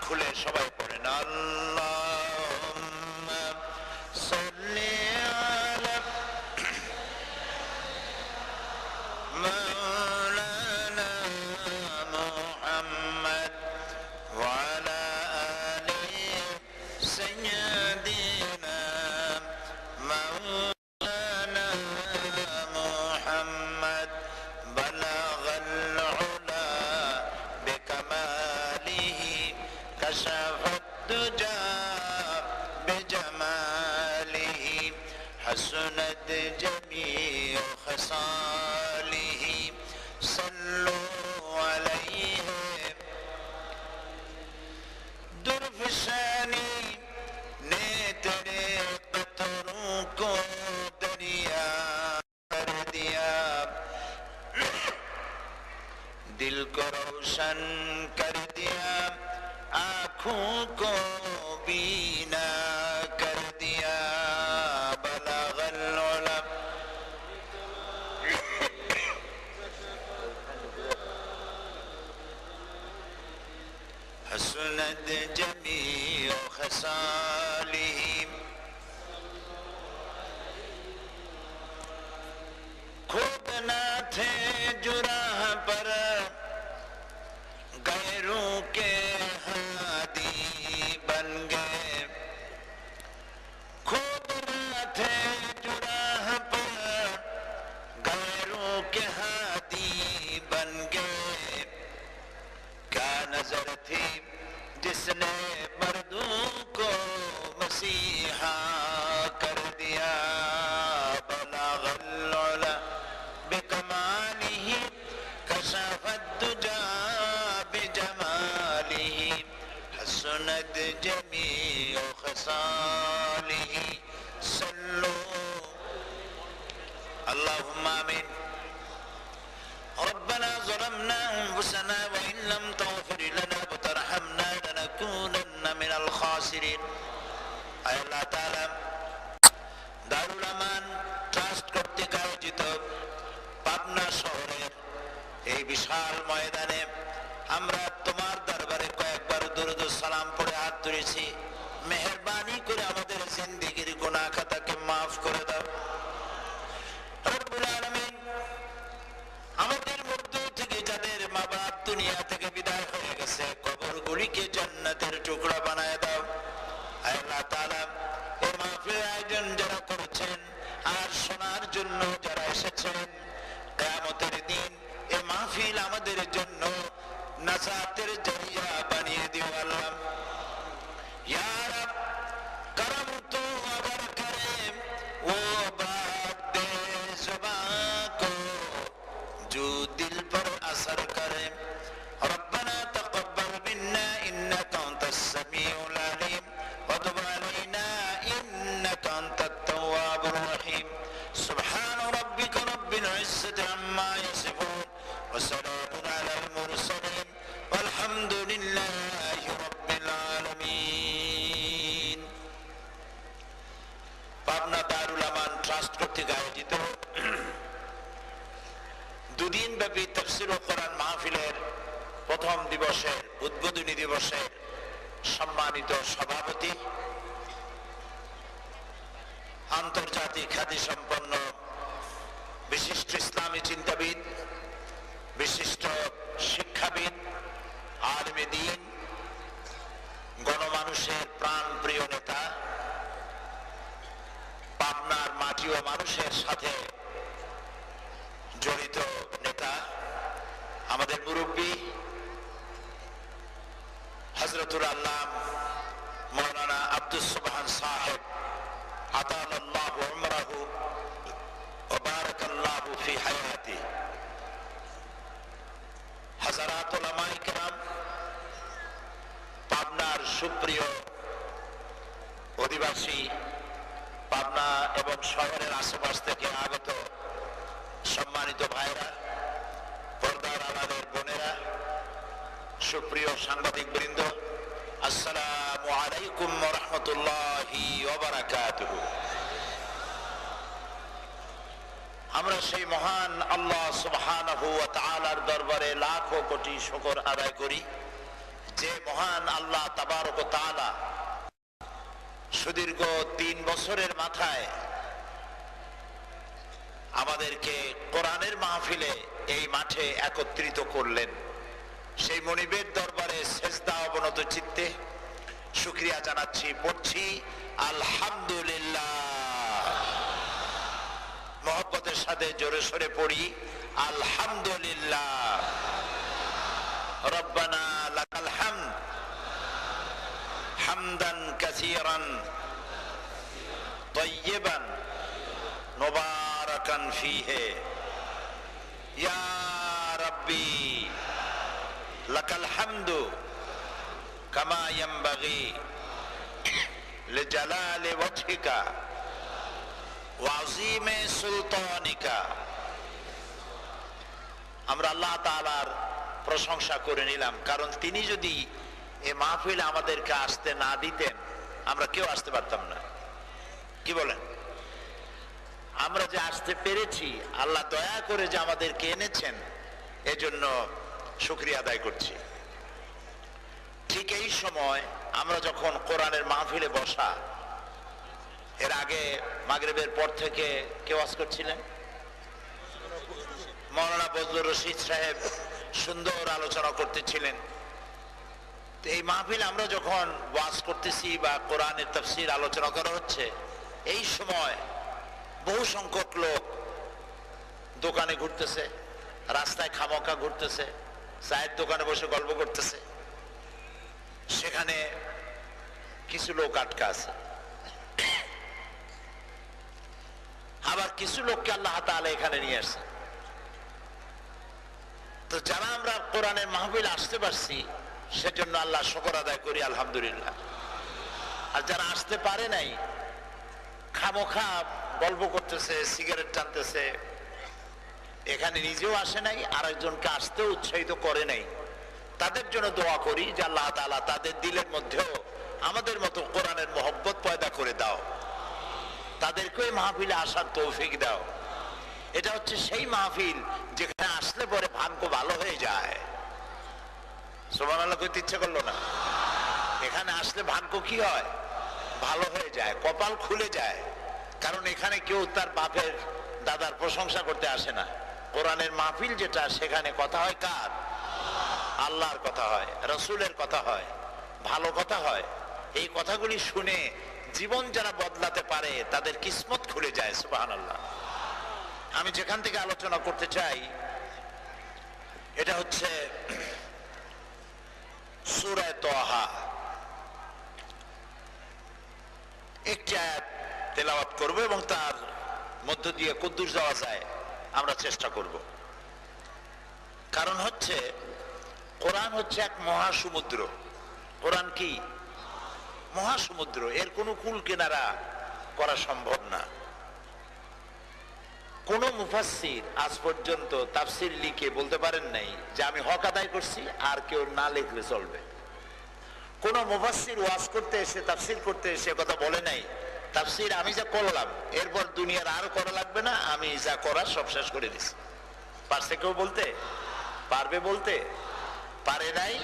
খুলে সবাই পড়েন আল্লাহুম্মা সাল্লি আলা মাওলানা মুহাম্মদ ওয়া আলা আলি সাইয়্যিদিনা মাওলানা মুহাম্মদ বালাগাল উলা বিকামালিহি কাশাফাত দুজা বিজামালিহি হাসনাত জামিউ খসালিহি সাল্লু আলাইহি दुर्फशानी ने तेरे पत्थरों को दरिया कर दिया, दिल को रोशन कर दिया, आँखों को बीना कर दिया। बलगल उला हसनत जमीउ खसालिही खुद ना थे जुराह पर गैरों के हादी बन गए, खुद ना थे जुराह पर गैरों के हादी बन गए। क्या नजर थी जिसने मर्दों को मसीहा कर दिया। बलगल उला बिकमालिही कशफत दुजा बिजमालिही हसनत जमीउ खसालिही सल्लु अल्लाहुम्मा आमीन। रब्बना ज़लमना अनफुसना व इन लम तग़फिर लना व तरहमना लनकूनन्ना मिनल खासिरिन। आय अल्लाह ताआला দারুল আমান ট্রাস্ট কর্তৃক আয়োজিত পাবনা শহরের এই বিশাল ময়দানে আমরা তোমার দরবারে কয়েকবার দরুদ ও সালাম পড়ে হাত তুলেছি। মেহেরবানি করে আমাদের জিন্দেগীর গুনাহ খাতাকে মাফ করে দাও রব্বুল আলামিন। আমাদের মধ্য থেকে যাদের মা বাপ দুনিয়া থেকে বিদায় হয়ে গেছে, কবরগুলিকে জান্নাতের টুকরা বানায় দাও। আল্লাহ তাআলা এই মাহফিলের আয়োজন যারা করেছেন আর শোনার জন্য যারা এসেছেন, কিয়ামতের দিন এই মাহফিল আমাদের জন্য নাজাতের জরিয়া বানিয়ে দিও আল্লাহ। ইয়া রব করম তো अगर करे वो बात दे ज़ुबान को जो दिल पर असर करे। रब्बना तक़ब्बल मिन्ना इन्नका अंतस समीउल अलीम व तुब अलैना इन्नका अंतत तव्वाबुर रहीम। सुब्हान रब्बिका रब्बिल इज्जति अम्मा यसिफून व सलामुन अलल मुरसलीन वल्हम्दुलिल्लाहि रब्बिल आलामीन। পাবনা দারুল আমান ট্রাস্ট কর্তৃক আয়োজিত দুদিন ব্যাপী তাফসীর ও কোরআন মাহফিলের প্রথম দিবসের উদ্বোধনী দিবসের সম্মানিত সভাপতি, আন্তর্জাতিক খ্যাতি সম্পন্ন বিশিষ্ট ইসলামী চিন্তাবিদ, বিশিষ্ট শিক্ষাবিদ, আলেমে দ্বীন, গণমানুষের প্রাণপ্রিয় নেতা, পাবনার মাটি ও মানুষের সাথে জড়িত নেতা, আমাদের মুরব্বী হযরতুল আল্লাম মাওলানা আব্দুস সুবহান সাহেব আতালাল্লাহু উমরাহু ওয়া বারাকাল্লাহু ফি হায়াতি, হাজারাত উলামায়ে কেরাম, পাবনার সুপ্রিয় অধিবাসী, পাবনা এবং শহরের আশেপাশ থেকে আগত সম্মানিত ভাইরা, পর্দার আড়ালের বোনেরা, সুপ্রিয় সাংবাদিক বৃন্দ, আসসালামু আলাইকুম ওয়া রাহমাতুল্লাহি ওয়া বারাকাতুহু। আমরা সেই মহান আল্লাহ সুবহানাহু ওয়া তাআলার দরবারে লাখো কোটি শুকর আদায় করি যে মহান আল্লাহ তাবারক ওয়া তাআলা সুদীর্ঘ 3 বছরের মাথায় আমাদেরকে কোরআনের মাহফিলে এই মাঠে একত্রিত করলেন, সেই মনিবের দরবারে সেজদা অবনত চিত্তে শুকরিয়া জানাচ্ছি। পড়ছি আলহামদুলিল্লাহ। মহব্বতের সাথে জোরে সোরে পড়ি আলহামদুলিল্লাহ। রব্বানা লাকাল হামদ হামদান কাসীরান তাইয়িবান মুবারাকান ফীহি ইয়া রাব্বি লাকাল হামদু কামা ইয়ানবাগি লিজালালি ওয়াজহিকা ওয়া আযীমি সুলতানিকা। আমরা আল্লাহ তাআলার প্রশংসা করে নিলাম, কারণ তিনি যদি এই মাহফিলে আমাদেরকে আসতে না দিতেন আমরা কেউ আসতে পারতাম না। কি বলেন? আমরা যে আসতে পেরেছি, আল্লাহ দয়া করে যে আমাদেরকে এনেছেন, এজন্য শুকরিয়া আদায় করছি। ঠিক এই সময় আমরা যখন কোরআনের মাহফিলে বসা, এর আগে মাগরিবের পর থেকে কে ওয়াজ করছিলেন? মাওলানা বজলুর রশিদ সাহেব সুন্দর আলোচনা করতেছিলেন। এই মাহফিল আমরা যখন ওয়াজ করতেছি বা কোরআনের তাফসীর আলোচনা করা হচ্ছে, এই সময় বহু সংখ্যক লোক দোকানে ঘুরতেছে, রাস্তায় খামোকা ঘুরতেছে, চায়ের দোকানে বসে গল্প করতেছে, সেখানে কিছু লোক আটকা আছে। আবার কিছু লোককে আল্লাহ তাআলা এখানে নিয়ে আসছে। তো যারা আমরা কোরআনের মাহফিল আসতে পারছি, সেজন্য আল্লাহ শুকর আদায় করি আলহামদুলিল্লাহ। আর যারা আসতে পারে নাই, খামোখা গল্প করতেছে, সিগারেট টানতেছে, এখানে নিজেও আসে নাই, আরেকজনকে আসতে উৎসাহিত করে নাই, তাদের জন্য দোয়া করি যে আল্লাহ তাআলা তাদের দিলের মধ্যেও আমাদের মতো কোরআনের মহব্বত পয়দা করে দাও, তাদেরকে এই মাহফিলে আসার তৌফিক দাও। এটা হচ্ছে সেই মাহফিল যেখানে আসলে পরে ভাগ্য ভালো হয়ে যায়। সুবহানাল্লাহ কইতে ইচ্ছে করলো না? এখানে আসলে ভাগ্য কি হয়? ভালো হয়ে যায়, কপাল খুলে যায়। কারণ এখানে কেউ তার বাপের দাদার প্রশংসা করতে আসে না। কোরআনের মাহফিল যেটা, সেখানে কথা হয় কার? আল্লাহর কথা হয়, রাসূলের কথা হয়, ভালো কথা হয়। এই কথাগুলি শুনে জীবন যারা বদলাতে পারে তাদের কিসমত খুলে যায়। সুবহানাল্লাহ। আমি যেখান থেকে আলোচনা করতে চাই, এটা হচ্ছে সূরা তাহা। একটি আয়াত তেলাওয়াত করব এবং তার মধ্য দিয়ে কদ্দুর যাওয়া যায় আমরা চেষ্টা করব। কারণ হচ্ছে কোরআন হচ্ছে এক মহাসমুদ্র। কোরআন কি? মহাসমুদ্র। এর কোনো কুল কিনারা করা সম্ভব না। কোন মুফাসসির আজ পর্যন্ত তাফসীর লিখে বলতে পারেন নাই যে আমি হক আদায় করছি, আর কেউ না লিখলে চলবে। কোন মুফাসসির ওয়াজ করতে এসে, তাফসীর করতে এসে কথা বলে নাই তাফসীর আমি যা করলাম এরপর দুনিয়ার আর করা লাগবে না, আমি যা করার সব শেষ করে দিছি। পারছে কেউ বলতে? পারবে বলতে? পারে নাই,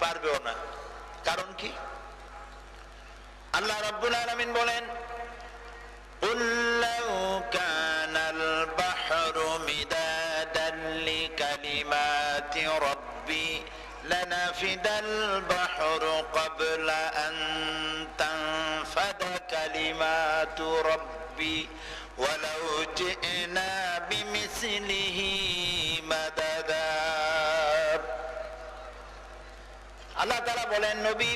পারবেও না। কারণ কি? আল্লাহ রাব্বুল আলামিন বলেন, قُلْ لَوْ كَانَ الْبَحْرُ مِدَادًا لِكَلِمَاتِ رَبِّي لَنَفِدَ الْبَحْرُ قَبْلَ أَنْ تَنْفَدَ كَلِمَاتُ رَبِّي وَلَوْ جِئْنَا بِمِثْلِهِ مَدَدًا। আল্লাহ তাআলা বলেন, নবী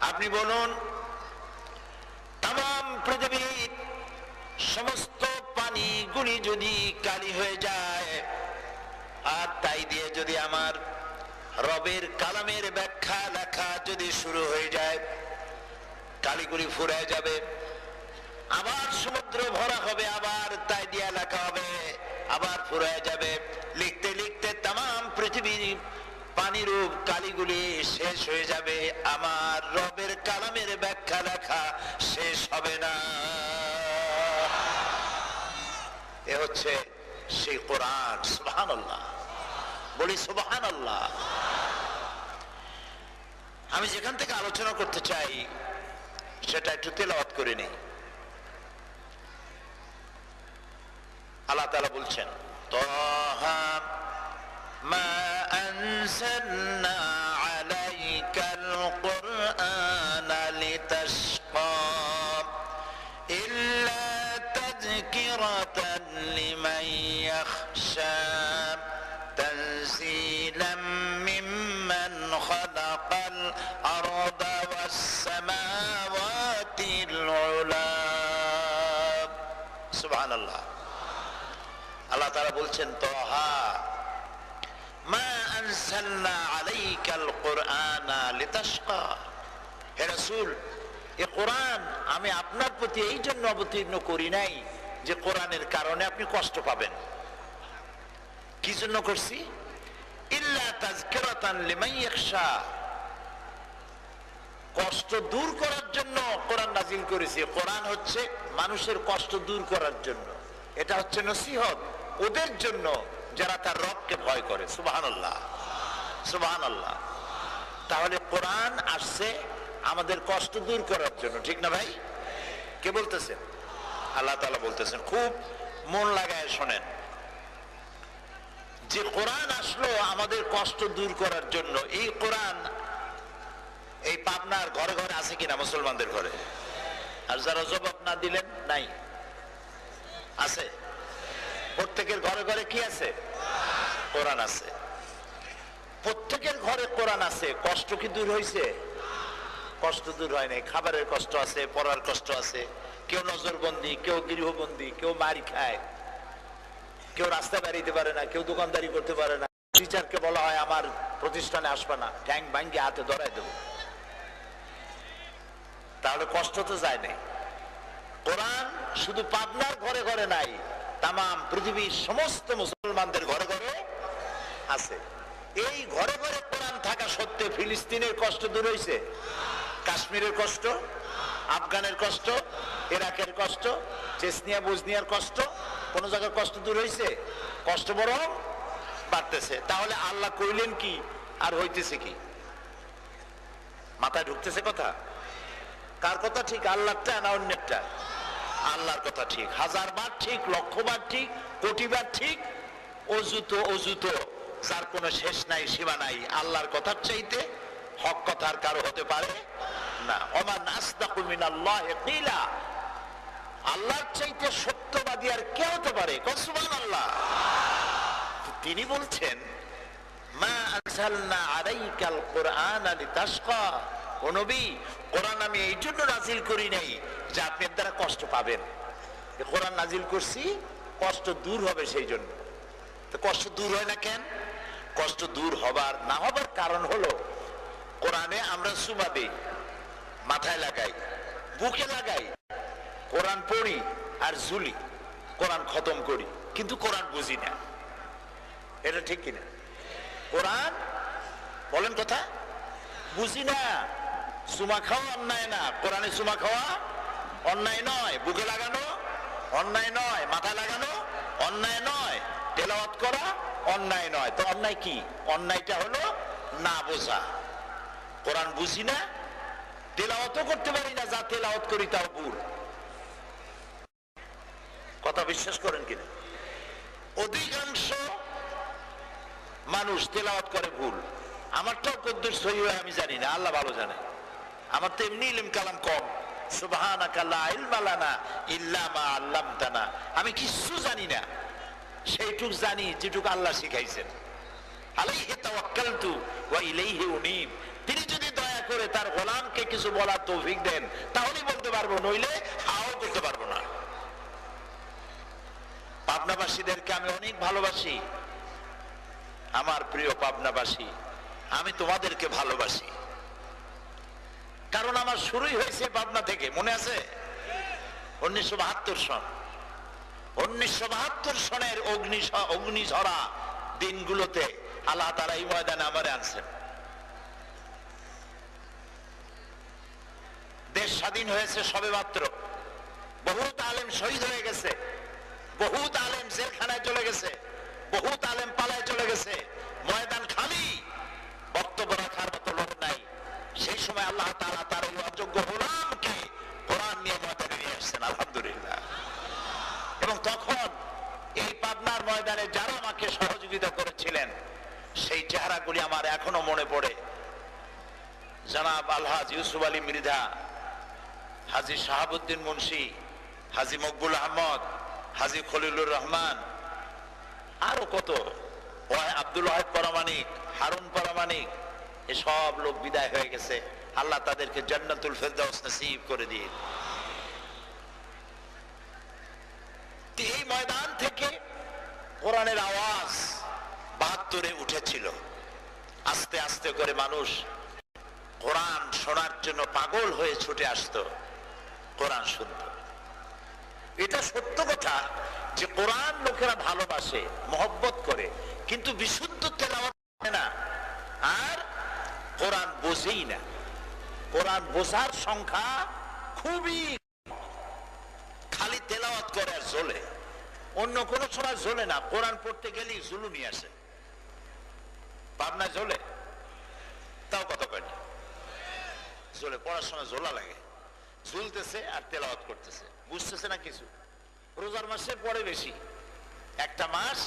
আপনি বলুন, তাম পৃথিবীর সমস্ত পানিগুলি যদি কালি হয়ে যায়, আর তাই দিয়ে যদি আমার রবের কালামের ব্যাখ্যা লেখা যদি শুরু হয়ে যায়, কালিগুলি ফুরায় যাবে, আবার সমুদ্র ভরা হবে, আবার তাই দিয়ে লেখা হবে, আবার ফুরায় যাবে। লিখতে লিখতে তাম পৃথিবীর পানিরূপ কালিগুলি শেষ হয়ে যাবে, আমার রবের কালামের ব্যাখ্যা লেখা শেষ হবে না। এ হচ্ছে সেই কোরআন। সুবহানাল্লাহ, বলি সুবহানাল্লাহ। আল্লাহ তাআলা বলেন, নবী আপনি বলুন, তামাম পৃথিবীর সমস্ত পানিগুলি যদি কালি হয়ে যায়, আর তাই দিয়ে যদি আমার রবের কালামের ব্যাখ্যা লেখা শুরু হয়ে যায়, কালিগুলি ফুরায় যাবে, আবার সমুদ্র ভরা হবে, আবার তাই দিয়ে লেখা হবে, আবার ফুরায় যাবে। লিখতে লিখতে তাম পৃথিবীর পানিরূপ কালিগুলি শেষ হয়ে যাবে, আমার রবের কালামের ব্যাখ্যা লেখা শেষ হবে না। এ হচ্ছে সেই কোরআন। সুবহানাল্লাহ। আমি যেখান থেকে আলোচনা করতে চাই সেটা একটু তেলাওয়াত করে নেই। আল্লাহ তাআলা বলছেন, তাহা মা আনজালনা আলাইকাল কুরআনা লিতাশকা ইল্লা তাযকিরাতান লিমান ইয়াখশা তানজিলাম মিম্মান খালাকাল আরদা ওয়াস সামাওয়াতিল উলা। সুবহানাল্লাহ। আল্লাহ তাআলা বলছেন, তাহা মা আনজালনা আলাইকাল কুরআনা লিতাশকা। হে রাসূল, এই কোরআন আমি আপনার প্রতি এই জন্য অবতীর্ণ করি নাই যে কোরআনের কারণে আপনি কষ্ট পাবেন। কি জন্য করছি? ইল্লা তাযকিরাতান লিমান ইয়াখশা, কষ্ট দূর করার জন্য কোরআন নাজিল করেছি। কোরআন হচ্ছে মানুষের কষ্ট দূর করার জন্য, এটা হচ্ছে নসিহত ওদের জন্য যারা তার রবকে ভয় করে। সুবহানাল্লাহ, সুবহানাল্লাহ। তাহলে কোরআন আসছে আমাদের কষ্ট দূর করার জন্য, ঠিক না ভাই? কে বলতেছেন? আল্লাহ তাআলা বলতেছেন। খুব মন লাগায় শোনেন, যে কোরআন আসলো আমাদের কষ্ট দূর করার জন্য। এই কোরআন এই পাবনার ঘরে ঘরে আছে কিনা? মুসলমানদের ঘরে। আর যারা জবাব না দিলেন, নাই? আছে। প্রত্যেকের ঘরে ঘরে কি আছে? কোরআন আছে। প্রত্যেকের ঘরে কোরআন আছে। কষ্ট কি দূর হয়েছে? কষ্ট দূর হয় নাই। খাবারের কষ্ট আছে, পড়ার কষ্ট আছে। কেউ নজরবন্দি, কেউ গৃহবন্দী, কেউ মারি খায়, কেউ রাস্তা বেরিয়ে পারে না, কেউ দোকানদারি করতে পারে না। টিচারকে বলা হয় আমার প্রতিষ্ঠানে আসবে না, ট্যাং ভাঙ্গি হাতে ধরাই দেব। তাহলে কষ্ট তো যায় নাই। কোরআন শুধু পাবনার ঘরে ঘরে নাই, তামাম পৃথিবীর সমস্ত মুসলমানদের ঘরে ঘরে আছে। এই ঘরে ঘরে কোরআন থাকা সত্ত্বে ফিলিস্তিনের কষ্ট দূর হয়েছে? কাশ্মীরের কষ্ট, আফগানের কষ্ট, ইরাকের কষ্ট, চেচনিয়া বুজনিয়ার কষ্ট, কোন জায়গায় কষ্ট দূর হয়েছে? কষ্ট বরং বাড়তেছে। তাহলে আল্লাহ কইলেন কি আর হইতেছে কি? মাথায় ঢুকতেছে কথা? কার কথা ঠিক? আল্লাহটা না অন্যেরটা? আল্লাহর কথা ঠিক, 1000 বার ঠিক, 1,00,000 বার ঠিক, কোটি বার ঠিক, অযুত অযুত, যার কোনো শেষ নাই, সীমা নাই। আল্লাহর কথার চাইতে হক কথার কারো হতে পারে না। ওমান আসদাকু মিনাল্লাহি কিলা, আল্লাহর চাইতে সত্যবাদী আর কে হতে পারে? সুবহানাল্লাহ। তিনি বলছেন, মা আনজালনা আলাইকাল কুরআনা লিতাশকা। ও নবী, কোরআন আমি এই জন্য নাজিল করি নাই যে আপনি এর দ্বারা কষ্ট পাবেন। কোরআন নাজিল করছি কষ্ট দূর হবে সেই জন্য। তো কষ্ট দূর হয় না কেন? কষ্ট দূর হবার না হবার কারণ হলো, কোরআনে আমরা সুমা দেই, মাথায় লাগাই, বুকে লাগাই, কোরআন পড়ি আর ঝুলি, কোরআন খতম করি, কিন্তু কোরআন বুঝি না। এটা ঠিক কিনা? কোরআন বলেন কথা, বুঝি না। চুমা খাওয়া অন্যায় না, কোরআনে চুমা খাওয়া অন্যায় নয়, বুকে লাগানো অন্যায় নয়, মাথায় লাগানো অন্যায় নয়, তেলাওয়াত করা অন্যায় নয়। তো অন্যায় কি? অন্যায়টা হলো না বোঝা। কোরআন বুঝি না, তেলাওয়াতও করতে পারি না, যা তেলাওয়াত করি তাও ভুল। কথা বিশ্বাস করেন কিনা? অধিকাংশ মানুষ তেলাওয়াত করে ভুল। আমারটাও কদ্দুর সহি হয় আমি জানি না, আল্লাহ ভালো জানে। আমার তো এমনি ইলম কালাম কম। সুবহানাকা লা ইলমা লানা ইল্লা মা আল্লামতানা। আমি কিছু জানি না, সেইটুক জানি যেটুক আল্লাহ শিখাইছেন। আলাইহি তাওয়াক্কালতু ওয়া ইলাইহি উনীব। তিনি যদি দয়া করে তার গোলামকে কিছু বলার তৌফিক দেন, তাহলেই বলতে পারবো, নইলে হাও করতে পারবো না। পাবনাবাসীদেরকে আমি অনেক ভালোবাসি। আমার প্রিয় পাবনাবাসী, আমি তোমাদেরকে ভালোবাসি, কারণ আমার শুরুই হয়েছে পাবনা থেকে। মনে আছে 1972 সন? 1972 সনের অগ্নিঝরা দিনগুলোতে আল্লাহ তাআলা এই ময়দানে আমারে আনছেন। দেশ স্বাধীন হয়েছে সবে মাত্র। বহুত আলেম শহীদ হয়ে গেছে, বহুত আলেম জেলখানায় চলে গেছে, বহুত আলেম পালায় চলে গেছে। ময়দান খালি, বক্তব্য রাখার মতো লোক নাই। তাআলা তার এই অযোগ্য গোলামকে কোরআন নিয়ে ময়দানে নিয়ে আসছেন, আলহামদুলিল্লাহ। এবং তখন এই পাবনার ময়দানে যারা আমাকে সহযোগিতা করেছিলেন সেই চেহারাগুলি আমার এখনো মনে পড়ে। জনাব আলহাজ ইউসুফ আলী মৃধা, হাজী শাহাবুদ্দিন মুন্সি, হাজী মকবুল আহমদ, হাজী খলিলুর রহমান, আরো কত, আব্দুল ওয়াহিদ পরামানিক, হারুন পরামানিক, এসব লোক বিদায় হয়ে গেছে। আল্লাহ তাদেরকে জান্নাতুল ফেরদাউস নসিব করে দিন। এই ময়দান থেকে কোরআনের আওয়াজ ৭২-এ উঠেছিল। আস্তে আস্তে করে মানুষ কোরআন শোনার জন্য পাগল হয়ে ছুটে আসতো, কোরআন শুনত। এটা সত্য কথা যে কোরআন লোকেরা ভালোবাসে, মহব্বত করে, কিন্তু বিশুদ্ধ তেলাওয়াত করে না, আর কোরআন বোঝেই না। কোরআন বোঝার সংখ্যা খুবই, খালি তেলাওয়াত করে আর জ্বলে, অন্য কোন সময় জ্বলে না। কোরআন পড়তে গেলেই জুলুমি আসে। পাবনা জ্বলে, তাও কত কয় না, জ্বলে, পড়ার সময় জ্বলা লাগে, ঝুলতেছে আর তেলাওয়াত করতেছে, বুঝতেছে না কিছু। রোজার মাসে পড়ে বেশি, একটা মাস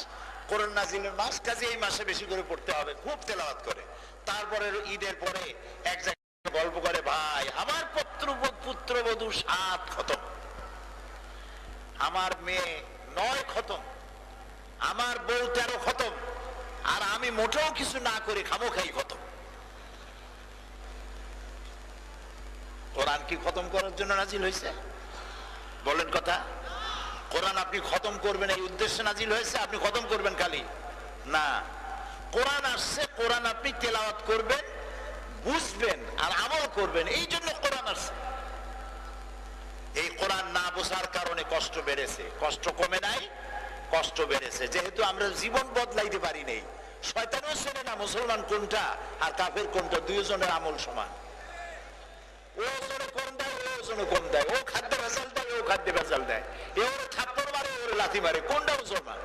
কোরআন নাজিলের মাস, কাজে এই মাসে বেশি করে পড়তে হবে, খুব তেলাওয়াত করে। তারপরে ঈদের পরে এক জায়গায় গল্প করে, ভাই আমার পুত্রবধূ 7 খতম, আমার মেয়ে 9 খতম, আমার বউ 13 খতম, আর আমি মোটেও কিছু না করে খামোখাই খতম। কোরআন কি খতম করার জন্য নাজিল হয়েছে? বলেন কথা। কোরআন আপনি খতম করবেন এই উদ্দেশ্যে নাজিল হয়েছে? আপনি খতম করবেন খালি না, কোরআন আসছে, কোরআন আপনি তেলাওয়াত করবেন, বুঝবেন আর আমল করবেন, এই জন্য কোরআন আসছে। এই কোরআন না বোঝার কারণে কষ্ট বেড়েছে, কষ্ট কমে নাই, কষ্ট বেড়েছে। যেহেতু আমরা জীবন বদলাইতে পারি নাই, শয়তানও চেনে না মুসলমান কোনটা আর কাফের কোনটা, দুইজনের আমল সমান। ও ওজনে কম দেয়, ও ওজনে কম দেয়, ও খাদ্যে ভেজাল দেয়, ও খাদ্যে ভেজাল দেয়, এ ওরে থাপ্পড় মারে, ওরে লাথি মারে, কোনটা মুসলমান?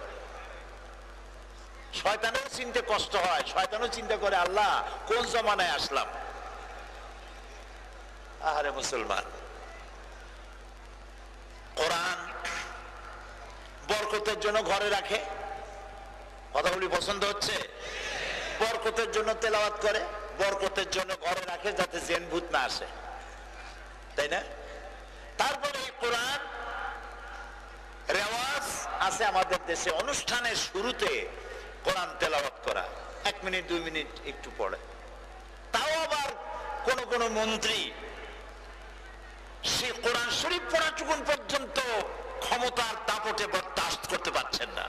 শয়তানের চিনতে কষ্ট হয়, শয়তানও চিন্তা করে আল্লাহ কোন জমানায় আসলাম। আহারে মুসলমান, কোরআন বরকতের জন্য ঘরে রাখে, কথাগুলি পছন্দ হচ্ছে? বরকতের জন্য তেলাওয়াত করে, বরকতের জন্য ঘরে রাখে, যাতে জিন ভূত না আসে, তাই না? তারপরে এই কোরআন রেওয়াজ আছে আমাদের দেশে, অনুষ্ঠানের শুরুতে কোরআন তেলাওয়াত করা, 1 মিনিট 2 মিনিট একটু পড়ে। তাও আবার কোন কোন মন্ত্রী সে কোরআন শরীফ পড়াটুকুন পর্যন্ত ক্ষমতার দাপটে বরদাস্ত করতে পারছেন না।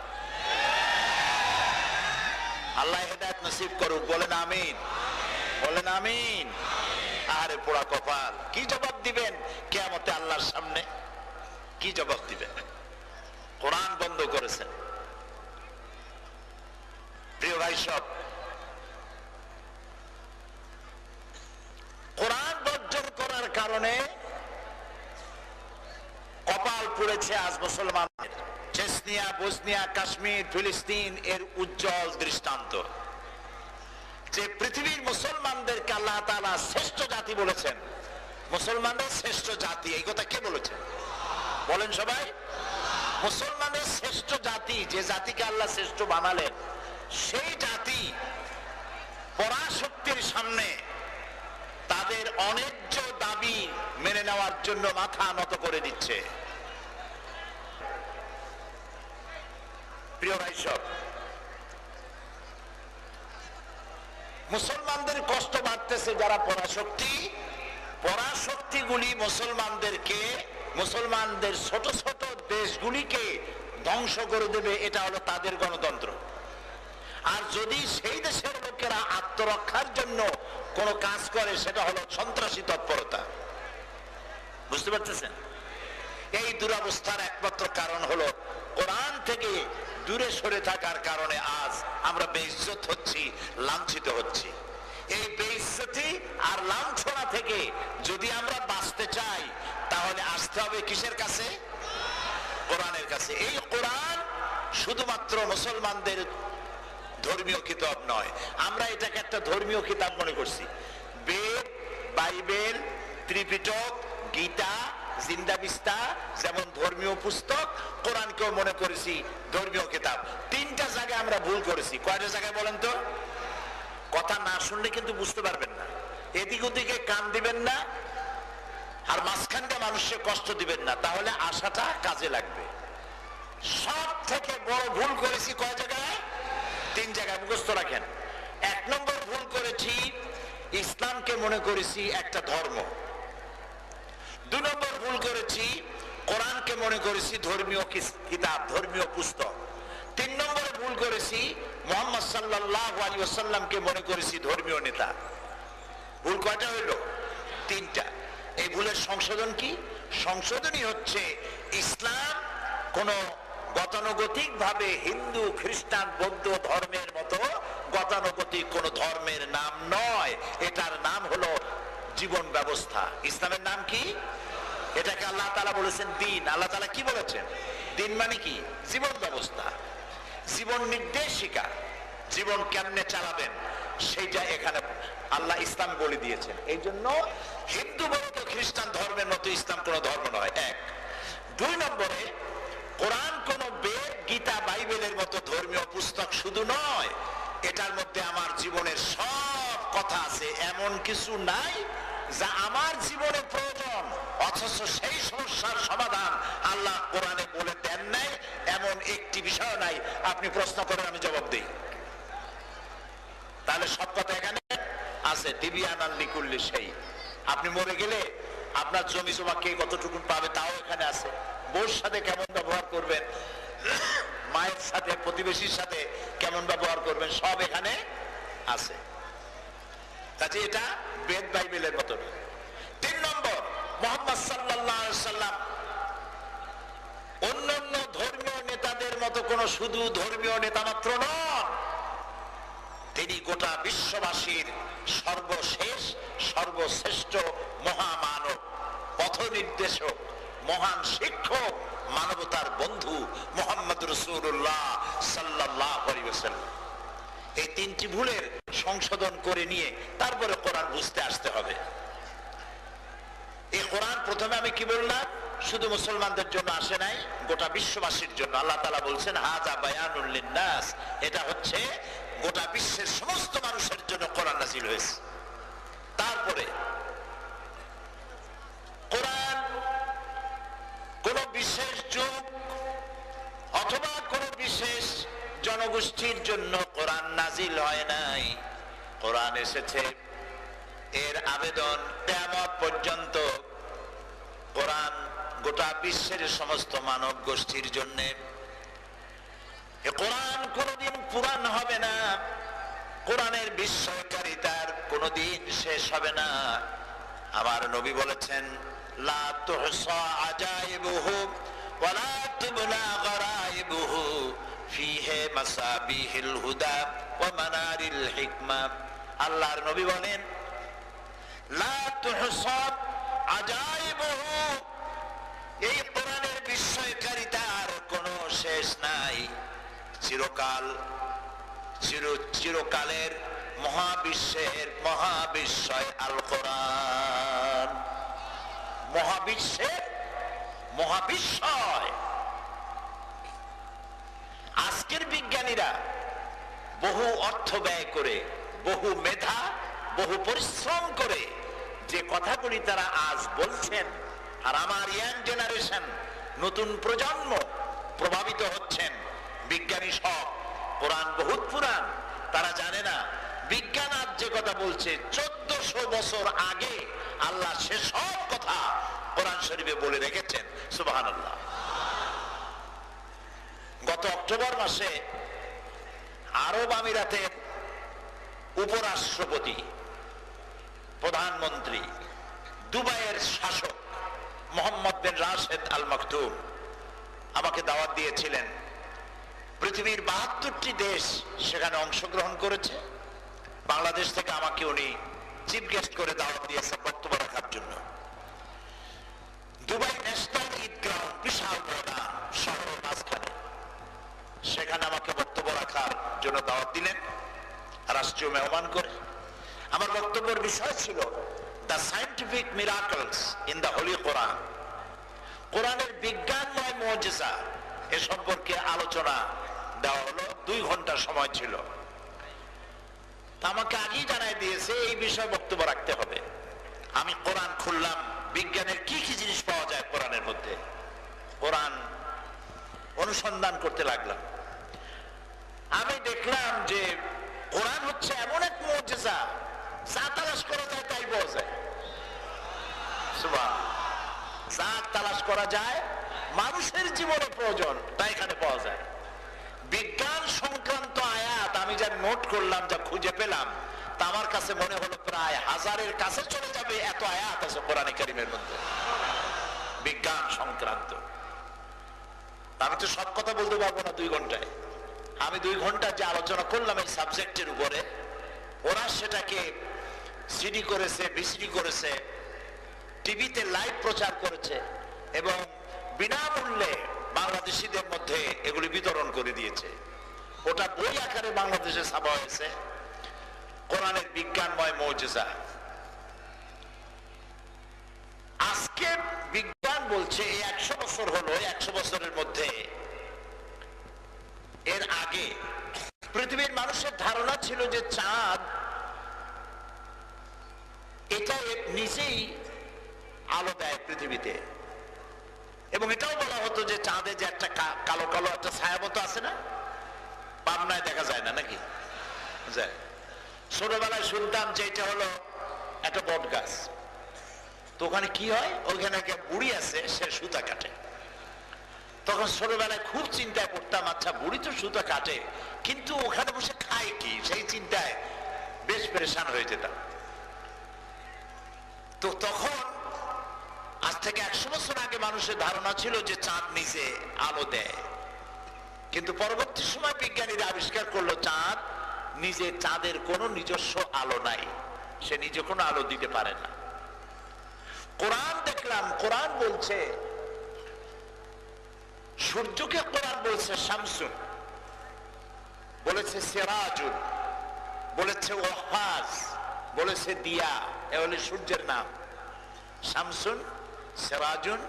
আল্লাহ হেদায়েত নসিব করুক, বলেন আমিন, বলেন আমিন। আরে পোড়া কপাল, কি জবাব দিবেন কিয়ামতে আল্লাহর সামনে? কি জবাব দিবেন? কোরআন বন্ধ করেছেন। প্রিয় ভাই সব, কোরআন বর্জন করার কারণে কপাল পুড়েছে আজ মুসলমানদের। চেচনিয়া, বসনিয়া, কাশ্মীর, ফিলিস্তিন এর উজ্জ্বল দৃষ্টান্ত। যে পৃথিবীর মুসলমানদেরকে আল্লাহ তাআলা শ্রেষ্ঠ জাতি বলেছেন, মুসলমানদের শ্রেষ্ঠ জাতি, এই কথা কে বলেছেন? বলেন সবাই। মুসলমানের শ্রেষ্ঠ জাতি, যে জাতিকে আল্লাহ শ্রেষ্ঠ বানালেন, সেই জাতি পরাশক্তির সামনে তাদের অন্যায্য দাবি মেনে নেওয়ার জন্য মাথা নত করে দিচ্ছে। প্রিয় ভাই সব, মুসলমানদের কষ্ট বাড়তেছে যারা পরাশক্তিগুলি মুসলমানদেরকে, মুসলমানদের ছোট ছোট দেশগুলিকে ধ্বংস করে দেবে, এটা হলো তাদের গণতন্ত্র। আর যদি সেই দেশের লোকেরা আত্মরক্ষার জন্য কোন কাজ করে, সেটা হলো সন্ত্রাসী তৎপরতা। বুঝতে পারতেছেন? এই দুরবস্থার একমাত্র কারণ হলো কোরআন থেকে দূরে সরে থাকার কারণে আজ আমরা বেইজ্জত হচ্ছি, লাঞ্ছিত হচ্ছি। এই বেইজ্জতি আর লাঞ্ছনা থেকে যদি আমরা বাঁচতে চাই, তাহলে আসতে হবে কিসের কাছে? কোরআনের কাছে। এই কোরআন শুধুমাত্র মুসলমানদের ধর্মীয় কিতাব নয়, আমরা এটাকে একটা ধর্মীয় কিতাব মনে করছি। বেদ, বাইবেল, ত্রিপিটক, গীতা, জিন্দাবিস্তা যেমন ধর্মীয় পুস্তক, কোরআনকেও মনে করেছি ধর্মীয় কিতাব। তিনটা জায়গায় আমরা ভুল করেছি। কয়টা জায়গায় বলেন তো? কথা না শুনলে কিন্তু বুঝতে পারবেন না। এদিক ওদিকে কান দিবেন না, আর মাঝখানটা মানুষকে কষ্ট দিবেন না, তাহলে আশাটা কাজে লাগবে। সব থেকে বড় ভুল করেছি কয় জায়গায়? তিন জায়গায়, মুখস্থ রাখেন। এক নম্বর ভুল করেছি, ইসলামকে মনে করেছি একটা ধর্ম। দুই নম্বর ভুল করেছি, কোরআনকে মনে করেছি ধর্মীয় কিতাব, ধর্মীয় পুস্তক। তিন নম্বরে ভুল করেছি, মুহাম্মদ সাল্লাল্লাহু আলাইহি ওয়াসাল্লামকে মনে করেছি ধর্মীয় নেতা। ভুল কয়টা হইল? তিনটা। এই ভুলের সংশোধন কি? সংশোধনই হচ্ছে ইসলাম কোন গতানুগতিক ভাবে হিন্দু, খ্রিস্টান, বৌদ্ধ ধর্মের মতো গতানুগতিক কোন ধর্মের নাম নয়। এটার নাম হলো জীবন ব্যবস্থা। ইসলামের নাম কি? এটাকে আল্লাহ তাআলা বলেছেন দিন। আল্লাহ তাআলা কি বলেছেন? দিন মানে কি? জীবন ব্যবস্থা, জীবন নির্দেশিকা। জীবন কেমনে চালাবেন সেইটা এখানে আল্লাহ ইসলাম বলে দিয়েছেন। এই জন্য হিন্দু, বৌদ্ধ, খ্রিস্টান ধর্মের মতো ইসলাম কোন ধর্ম নয়, এক। দুই নম্বরে, কোরআন কোন বেদ, গীতা, বাইবেলের মতো ধর্মীয় পুস্তক শুধু নয়, এটার মধ্যে আমার জীবনের সব কথা আছে। এমন কিছু নাই যা আমার জীবনে প্রয়োজন অথচ সেই সমস্যার সমাধান আল্লাহ কোরআনে বলে দেন নাই, এমন একটি বিষয় নাই। আপনি প্রশ্ন করেন, আমি জবাব দিই। তাহলে সব কথা এখানে আছে। তিবিয়ানান লিকুল্লি সেই। আপনি মরে গেলে আপনার জমি জমা কে কতটুকু পাবে তাও এখানে আছে। বউর সাথে কেমন ব্যবহার করবেন, মায়ের সাথে, প্রতিবেশীর সাথে কেমন ব্যবহার করবেন, সব এখানে আছে। কাজে এটা বেদ বাইবেলের মতো। তিন নম্বর, মুহাম্মদ সাল্লাল্লাহু আলাইহি সাল্লাম অন্যান্য ধর্মীয় নেতাদের মতো কোন শুধু ধর্মীয় নেতা মাত্র নন। তিনি গোটা বিশ্ববাসীর সর্বশেষ, সর্বশ্রেষ্ঠ মহামানব, পথ নির্দেশক, মহান শিক্ষক, মানবতার বন্ধু মুহাম্মদ রাসূলুল্লাহ সাল্লাল্লাহু আলাইহি ওয়াসাল্লাম। এই তিনটি ভুলের সংশোধন করে নিয়ে তারপরে কোরআন বুঝতে আসতে হবে। এই কোরআন প্রথমে আমি কি বললাম? শুধু মুসলমানদের জন্য আসে নাই, গোটা বিশ্ববাসীর জন্য। আল্লাহ তাআলা বলছেন হাযা বায়ানুল লিন্নাস, এটা হচ্ছে গোটা বিশ্বের সমস্ত মানুষের জন্য কোরআন নাযিল হয়েছে। তারপরে কোরআন কোন বিশেষ যুগ অথবা কোন বিশেষ জনগোষ্ঠীর জন্য কোরআন নাযিল হয় নাই। কোরআন এসেছে, এর আবেদন কিয়ামত পর্যন্ত। কোরআন গোটা বিশ্বের সমস্ত মানব গোষ্ঠীর জন্য। কোরআন কোনদিন পুরান হবে না। কোরআনের বিস্ময়কারিতার কোনদিন শেষ হবে না। আমার নবী বলেছেন, লা তুহসা আজাইবুহু ওয়া লা তুবলা গরাইবুহু ফিহি মাসাবিহিল হুদা ওয়া মানারিল হিকমা। আল্লাহর নবী বলেন, লা তুহসা আজাইবুহু, এই কোরআনের বিস্ময়কারিতার কোনো শেষ নাই। চিরকালের মহাবিশ্বের মহাবিস্ময় আল কোরআন। মহাবিশ্বের মহাবিস্ময়। আজকের বিজ্ঞানীরা বহু অর্থ ব্যয় করে, বহু মেধা, বহু পরিশ্রম করে যে কথাগুলি তারা আজ বলছেন, আর আমার ইয়াং জেনারেশন, নতুন প্রজন্ম প্রভাবিত হচ্ছেন। বিজ্ঞানী সব, কোরআন বহুত পুরান, তারা জানে না বিজ্ঞান আজ যে কথা বলছে 1400 বছর আগে আল্লাহ সে সব কথা কোরআন শরীফে বলে রেখেছেন। সুবহানাল্লাহ। গত অক্টোবর মাসে আরব আমিরাতের উপরাষ্ট্রপতি, প্রধানমন্ত্রী, দুবাইয়ের শাসক মোহাম্মদ বিন রাশেদ আল মাকতুম আমাকে দাওয়াত দিয়েছিলেন। পৃথিবীর 72টি দেশ সেখানে অংশগ্রহণ করেছে। বাংলাদেশ থেকে আমাকে উনি চিফ গেস্ট করে দাওয়াত দিয়েছেন বক্তব্য রাখার জন্য। দুবাই ন্যাশনাল ঈদ গ্রাউন্ড, বিশাল ময়দান শহরের মাঝখানে, সেখানে আমাকে বক্তব্য রাখার জন্য দাওয়াত দিলেন রাষ্ট্রীয় মেহমান করে। আমার বক্তব্যের বিষয় ছিল the scientific miracles in the Holy Quran, কোরআনের বিজ্ঞানময় মুজিজা এ সম্পর্কে আলোচনা দেওয়া হলো। 2 ঘন্টা সময় ছিল। আমাকে আগেই জানাই দিয়েছে এই বিষয়ে বক্তব্য রাখতে হবে। আমি কোরআন খুললাম, বিজ্ঞানের কি কি জিনিস পাওয়া যায় কোরআনের মধ্যে, কোরআন অনুসন্ধান করতে লাগলাম। আমি দেখলাম যে কোরআন হচ্ছে এমন এক মুজিজা, যা তালাশ করা যায় তাই পাওয়া যায়। সুবহানাল্লাহ, যা তালাশ করা যায় মানুষের জীবনে প্রয়োজন তা এখানে পাওয়া যায়। বিজ্ঞান সংক্রান্ত আয়াত আমি যা নোট করলাম, যা খুঁজে পেলাম, তা আমার কাছে মনে হলো প্রায় 1000-এর কাছে চলে যাবে। এত আয়াত আছে কোরআনে কারীমের মধ্যে বিজ্ঞান সংক্রান্ত। আমি তো সব কথা বলতে পারবো না 2 ঘন্টায়। আমি 2 ঘন্টা যে আলোচনা করলাম এই সাবজেক্টের উপরে, ওরা সেটাকে সিডি করেছে, ভিসিডি করেছে, টিভিতে লাইভ প্রচার করেছে এবং বিনামূল্যে বাংলাদেশিদের মধ্যে এগুলি বিতরণ করে দিয়েছে। ওটা বই আকারে বাংলাদেশে ছাপা হয়েছে, কোরআনের বিজ্ঞানময় মুজিজা। আজকে বিজ্ঞান বলছে এই 100 বছর হলো, 100 বছরের মধ্যে এর আগে পৃথিবীর মানুষের ধারণা ছিল যে চাঁদ এটা নিজেই আলো দেয় পৃথিবীতে, এবং এটাও বলা হতো যে চাঁদে যে একটা কালো কালো একটা ছায়া মতো আছে না, পাবনায় দেখা যায় না নাকি? ছোটবেলায় শুনতাম যে এটা হলো একটা বট গাছ। তো ওখানে কি হয়, ওখানে একটা বুড়ি আছে, সে সুতা কাটে। তখন ছোটবেলায় খুব চিন্তায় পড়তাম, আচ্ছা বুড়ি তো সুতা কাটে, কিন্তু ওখানে বসে খায় কি, সেই চিন্তায় বেশ পেরেশান হয়ে যেতাম। তো তখন আজ থেকে 100 বছর আগে মানুষের ধারণা ছিল যে চাঁদ নিজে আলো দেয়, কিন্তু পরবর্তী সময় বিজ্ঞানীরা আবিষ্কার করলো চাঁদ নিজে, চাঁদের কোনো নিজস্ব আলো নাই, সে নিজে কোনো আলো দিতে পারে না। কোরআন দেখলাম, কোরআন বলছে সূর্যকে, কোরআন বলছে শামসুন, বলেছে সিরাজুন, বলেছে ওয়াহাজ, বলেছে দিয়া। এ হলো সূর্যের নাম। শামসুন, সিরাজুন,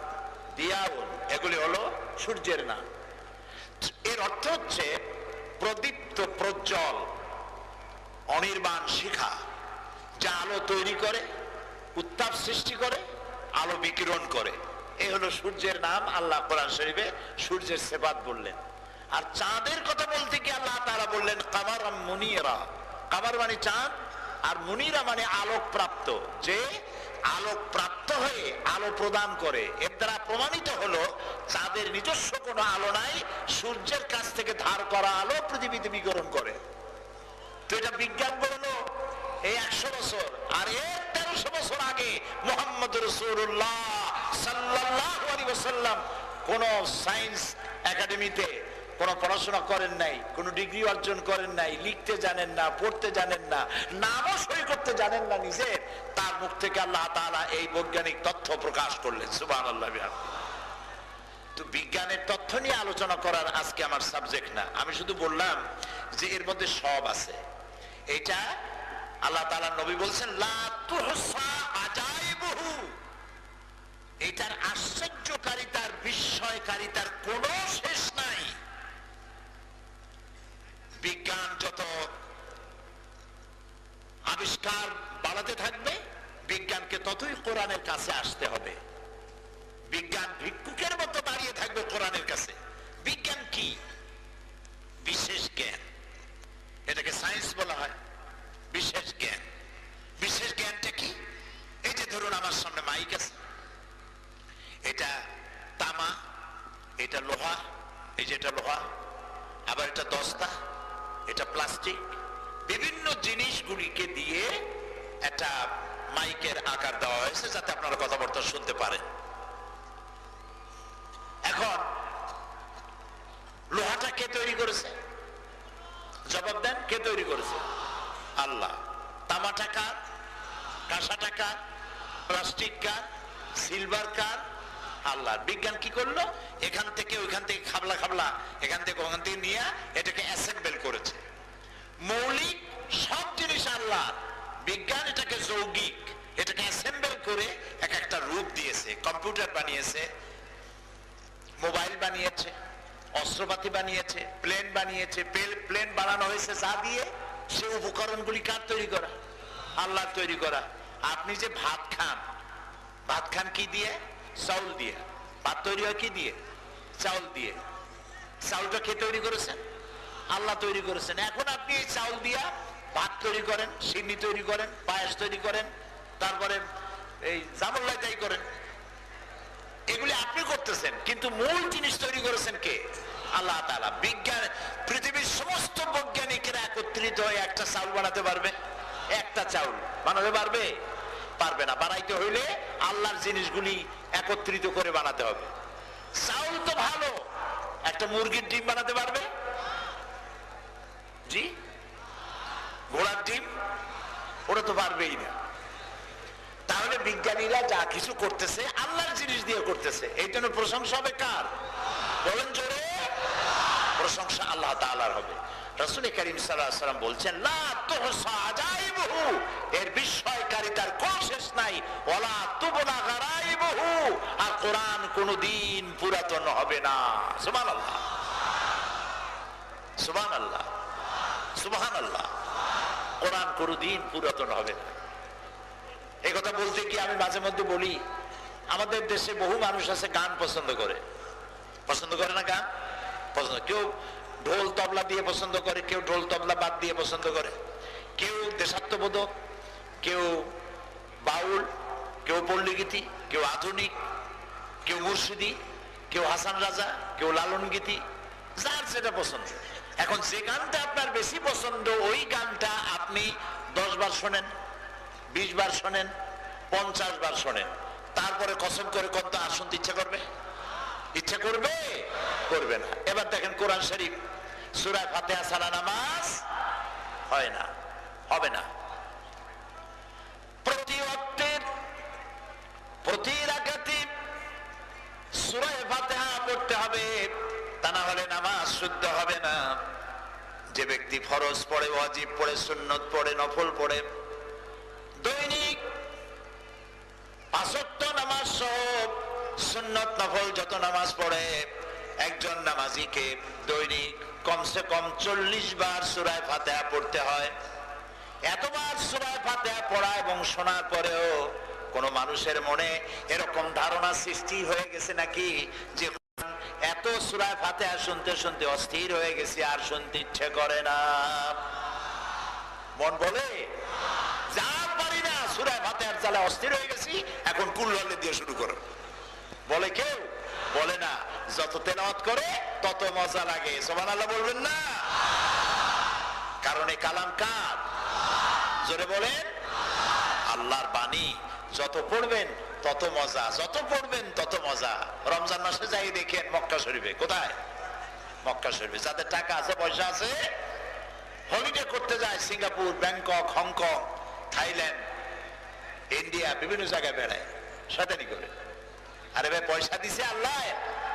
দিয়াউন, এগুলি হলো সূর্যের নাম। এর অর্থ হচ্ছে প্রদীপ্ত, প্রজ্জ্বল, অনির্বাণ শিখা, যা আলো তৈরি করে, উত্তাপ সৃষ্টি করে, আলো বিকিরণ করে। এই হলো সূর্যের নাম। আল্লাহ কোরআন শরীফে সূর্যের সিফাত বললেন। আর চাঁদের কথা বলতে গিয়ে আল্লাহ তাআলা বললেন কামারাম মুনিরা। কামার মানে চাঁদ, আর মুনিরা মানে আলোক প্রাপ্ত, যে আলোক প্রাপ্ত হয়ে আলো প্রদান করে। এর দ্বারা প্রমাণিত হলো চাঁদের নিজস্ব কোনো আলো নাই, সূর্যের কাছ থেকে ধার করা আলো পৃথিবীতে বিকিরণ করে। তো এটা বিজ্ঞান বললো এই 100 বছর। আর এর 1300 বছর আগে মুহাম্মদ রাসূলুল্লাহ সাল্লাল্লাহু আলাইহি ওয়াসাল্লাম কোন সায়েন্স একাডেমিতে কোন পড়াশোনা করেন নাই, কোন ডিগ্রি অর্জন করেন নাই, লিখতে জানেন না, পড়তে জানেন না, নামও সই করতে জানেন না নিজে, তার মুখ থেকে আল্লাহ তাআলা এই বৈজ্ঞানিক তথ্য প্রকাশ করলেন। সুবহানাল্লাহ। তো বিজ্ঞানের তথ্য নিয়ে আলোচনা করার আজকে আমার সাবজেক্ট না। আমি শুধু বললাম যে এর মধ্যে সব আছে। এটা আল্লাহ তাআলা নবী বলছেন লা তুহসা আজাইবুহু, এটার আশ্চর্যকারিতার, বিস্ময়কারিতার কোনো শেষ নাই। বিজ্ঞান যত আবিষ্কার বাড়াতে থাকবে, বিজ্ঞানকে ততই কোরআনের কাছে আসতে হবে। বিজ্ঞান ভিক্ষুকের মতো দাঁড়িয়ে থাকবে কোরআনের কাছে। বিজ্ঞান কি? বিশেষ জ্ঞান। এটাকে সায়েন্স বলা হয়, বিশেষ জ্ঞান। বিশেষ জ্ঞানটা কি? এই যে ধরুন আমার সামনে মাইক আছে, এটা তামা, এটা লোহা, এই যে এটা লোহা, আবার এটা দস্তা, এটা প্লাস্টিক, বিভিন্ন জিনিসগুলিকে দিয়ে একটা মাইকের আকার দেওয়া হয়েছে যাতে আপনারা কথাবার্তা শুনতে পারেন। এখন লোহাটা কে তৈরি করেছে? জবাব দেন, কে তৈরি করেছে? আল্লাহ। তামাটা কার? কাঁসাটা কার? প্লাস্টিক কার? সিলভার কার? আল্লাহ। বিজ্ঞান কি করলো? এখান থেকে ওইখান থেকে খাবলা খাবলা, এখান থেকে ওখান থেকে নিয়ে এটাকে অ্যাসেম্বল করেছে। মৌলিক সব জিনিস আল্লাহ, বিজ্ঞান এটাকে যৌগিক, এটাকে অ্যাসেম্বল কম্পিউটার বানিয়েছে, মোবাইল বানিয়েছে, অস্ত্রপাতি বানিয়েছে, প্লেন বানিয়েছে। প্লেন বানানো হয়েছে যা দিয়ে, সে উপকরণগুলি কার তৈরি করা? আল্লাহর তৈরি করা। আপনি যে ভাত খান, ভাত খান কি দিয়ে? চাউল দিয়ে। ভাত তৈরি হয় কি দিয়ে? চাউল দিয়ে। চাউলটা কে তৈরি করেছেন? আল্লাহ তৈরি করেছেন। এখন আপনি এই চাউল দিয়া ভাত তৈরি করেন, সিন্নি তৈরি করেন, পায়েস তৈরি করেন, তারপরে এই জামুল্লাই তাই করেন, এগুলি আপনি করতেছেন, কিন্তু মূল জিনিস তৈরি করেছেন কে? আল্লাহ তাআলা। বিজ্ঞান, পৃথিবীর সমস্ত বৈজ্ঞানিকেরা একত্রিত হয়ে একটা চাউল বানাতে পারবে? একটা চাউল বানাতে পারবে? পারবে না। বানাইতে হইলে আল্লাহর জিনিসগুলি একত্রিত করে বানাতে হবে। চাউল তো ভালো, একটা মুরগির ডিম বানাতে পারবে? জি, ঘোড়ার ডিম? ওরা তো পারবেই না। তাহলে বিজ্ঞানীরা যা কিছু করতেছে আল্লাহর জিনিস দিয়ে করতেছে, এই জন্য প্রশংসা হবে কার? বলেন জোরে। প্রশংসা আল্লাহ তাআলার হবে। রাসূল কারীম সাল্লাল্লাহু আলাইহি ওয়াসাল্লাম বলছেন, লা তুহসা আজাইবুহু, এর বিস্ময়কারিতার কোন শেষ নাই। ওয়ালা তুবলা গারাইবুহু, আর কোরআন কোনদিন পুরাতন হবে না। সুবহানাল্লাহ, সুবহানাল্লাহ, সুবহানাল্লাহ। কোরআন কোনদিন পুরাতন হবে না। এই কথা বলতে কি আমি মাঝে মধ্যে বলি, আমাদের দেশে বহু মানুষ আছে গান পছন্দ করে। পছন্দ করে না গান? পছন্দ। কেউ ঢোল তবলা দিয়ে পছন্দ করে, কেউ ঢোল তবলা বাদ দিয়ে পছন্দ করে, কেউ দেশাত্মবোধক, কেউ বাউল, কেউ পল্লীগীতি, কেউ আধুনিক, কেউ মুর্শিদি, কেউ হাসান রাজা, কেউ লালন গীতি, যার সেটা পছন্দ। এখন যে গানটা আপনার বেশি পছন্দ, ওই গানটা আপনি 10 বার শোনেন, 20 বার শোনেন, 50 বার শোনেন, তারপরে কসম করে কত আর শুনতে ইচ্ছা করবে? ইচ্ছা করবে? করবে না। এবার দেখেন কোরআন শরীফ, সূরা ফাতিহা ছাড়া নামাজ হয় না, হবে না। প্রতি ওয়াক্তের প্রতি রাকাতে সূরা ফাতিহা পড়তে হবে, তা না হলে নামাজ শুদ্ধ হবে না। যে ব্যক্তি ফরজ পড়ে, ওয়াজিব পড়ে, সুন্নত পড়ে, নফল পড়ে, দৈনিক 5 ওয়াক্ত নামাজ সহ সুন্নত নফল যত নামাজ পড়ে, একজন নামাজীকে দৈনিক কমসে কম 40 বার সূরা ফাতিহা পড়তে হয়। এতবার সূরা ফাতিহা পড়া এবং শোনার পরেও কোন মানুষের মনে এরকম ধারণা সৃষ্টি হয়ে গেছে নাকি যে এত সূরা ফাতিহা শুনতে শুনতে অস্থির হয়ে গেছে, আর শুনতে ইচ্ছে করে না? মন বলে যা পারি না, সূরা ফাতিহার জ্বালা অস্থির হয়ে গেছি, এখন কুল্লালে দিয়ে শুরু করো। বলে কেউ? বলে না। যত তেলাওয়াত করে তত মজা লাগে। সুবহানাল্লাহ বলবেন না? কারণ এই কালাম কার? জোরে বলেন। আল্লাহর বাণী। যত পড়বেন তত মজা, যত পড়বেন তত মজা। রমজান মাসে যাই দেখেন মক্কা শরীফে। কোথায়? মক্কা শরীফে। যাদের টাকা আছে, পয়সা আছে, হলিডে করতে যায় Singapore, Bangkok, Hong Kong, Thailand, India, বিভিন্ন জায়গায় বেড়ায় শয়তানি করে। আরে ভাই, পয়সা দিছে আল্লাহ,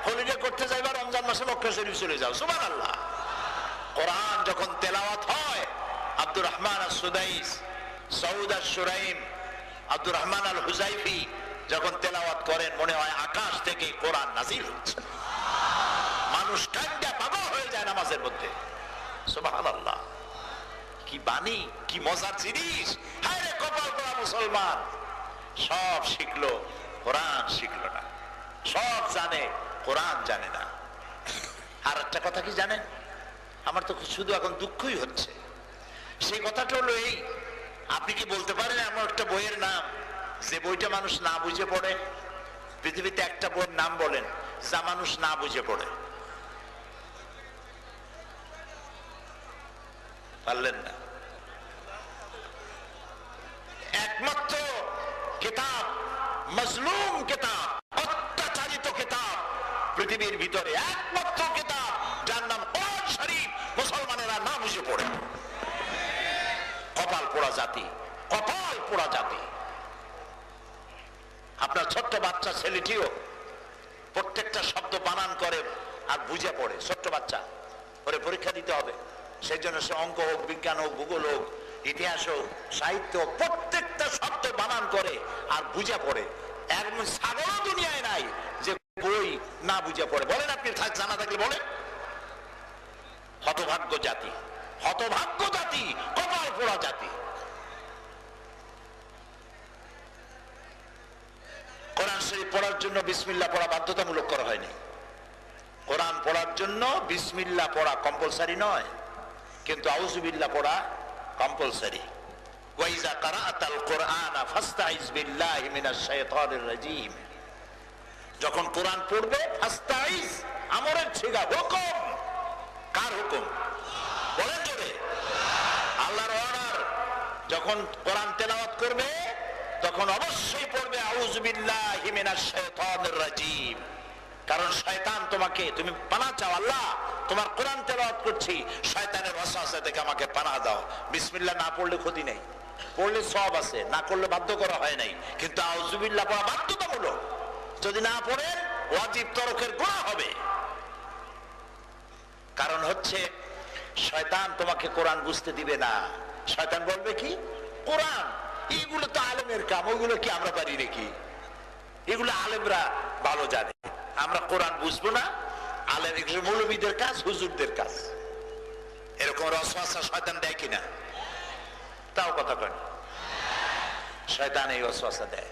হলিডে করতে যাইবা রমজান মাসে মক্কা শরীফ চলে যাও। সুবহানাল্লাহ। কোরআন যখন তেলাওয়াত হয়, আব্দুর রহমান আস-সুদাইস, সৌদ আশ-শুরাইম, আব্দুর রহমান আল হুজাইফি যখন তেলাওয়াত করেন, মনে হয় আকাশ থেকে কোরআন নাযিল হচ্ছে। মানুষ কান্দা পাগল হয়ে যায় নামাজের মধ্যে। সুবহানাল্লাহ। কি বাণী, কি মজার জিনিস! হায় রে কপাল পোড়া মুসলমান, সব শিখলো, কোরআন শিখলো না। সব জানে, কোরআন জানে না। আর একটা কথা কি জানেন? আমার তো শুধু এখন দুঃখই হচ্ছে। সেই কথাটা হলো এই, আপনি কি বলতে পারেন এমন একটা বইয়ের নাম যে বইটা মানুষ না বুঝে পড়ে? পৃথিবীতে একটা বইয়ের নাম বলেন যা মানুষ না বুঝে পড়ে। পারলেন না। একমাত্র কিতাব, মজলুম কিতাব, অত্যাচারিত কিতাব পৃথিবীর ভিতরে, একমাত্র কিতাব যার নাম কোরআন শরীফ, মুসলমানেরা না বুঝে পড়ে। কপাল পোড়া জাতি, কপাল পোড়া জাতি। আপনার ছোট্ট বাচ্চা ছেলেটিও প্রত্যেকটা শব্দ বানান করে আর বুঝে পড়ে। ছোট্ট বাচ্চা, ওরে পরীক্ষা দিতে হবে, সেই জন্য সে অঙ্ক হোক, বিজ্ঞান হোক, ভূগোল হোক, ইতিহাস হোক, সাহিত্য, প্রত্যেকটা শব্দ বানান করে আর বুঝে পড়ে। একদম ছাগলও দুনিয়ায় নাই যে বই না বুঝে পড়ে। বলেন আপনি জানা থাকলে বলেন। হতভাগ্য জাতি, হতভাগ্য জাতি, কপাল পোড়া জাতি। কোরআন শরীফ পড়ার জন্য বিসমিল্লাহ পড়া বাধ্যতামূলক করা হয়নি। কোরআন পড়ার জন্য বিসমিল্লাহ পড়া কম্পালসারি নয়, কিন্তু আউযুবিল্লাহ পড়া কম্পালসারি। ওয়াইজা কারাআতাল কুরআনা ফাস্তাইজ বিল্লাহি মিনাশ শাইতানির রাজীম। যখন কোরআন পড়বে ফাস্তাইজ, আমরের ছিগা, হুকুম। কার হুকুম? বলেন জোরে। আল্লাহর অর্ডার। যখন কোরআন তেলাওয়াত করবে তখন অবশ্যই পড়বে আউযু বিল্লাহি মিনাশ শাইতানির রাজীম। কারণ শয়তান তোমাকে, তুমি পানাহ চাও, আল্লাহ তোমার কোরআন তেলাওয়াত করছি, শয়তানের ওয়াসওয়াসা থেকে আমাকে পানাহ দাও। বিসমিল্লাহ না পড়লে ক্ষতি নেই, পড়লে সওয়াব আছে, না করলে বাধ্য করা হয় নাই, কিন্তু আউযু বিল্লাহ পড়া বাধ্যতামূলক। যদি না পড়েন ওয়াজিব তরকের গুনাহ হবে। কারণ হচ্ছে শয়তান তোমাকে কোরআন বুঝতে দিবে না। শয়তান বলবে কি, কোরআন এগুলো তো আলেমের কাম, ওইগুলো কি আমরা পারি নাকি? এগুলো আলেমরা ভালো জানে, আমরা কোরআন বুঝবো না। আলেম এগুলো মৌলবীদের কাজ, হুজুরদের কাজ। এরকম ওয়াসওয়াসা শয়তান দেয় কিনা? তাও কথা কয়। শয়তান এই ওয়াসওয়াসা দেয়।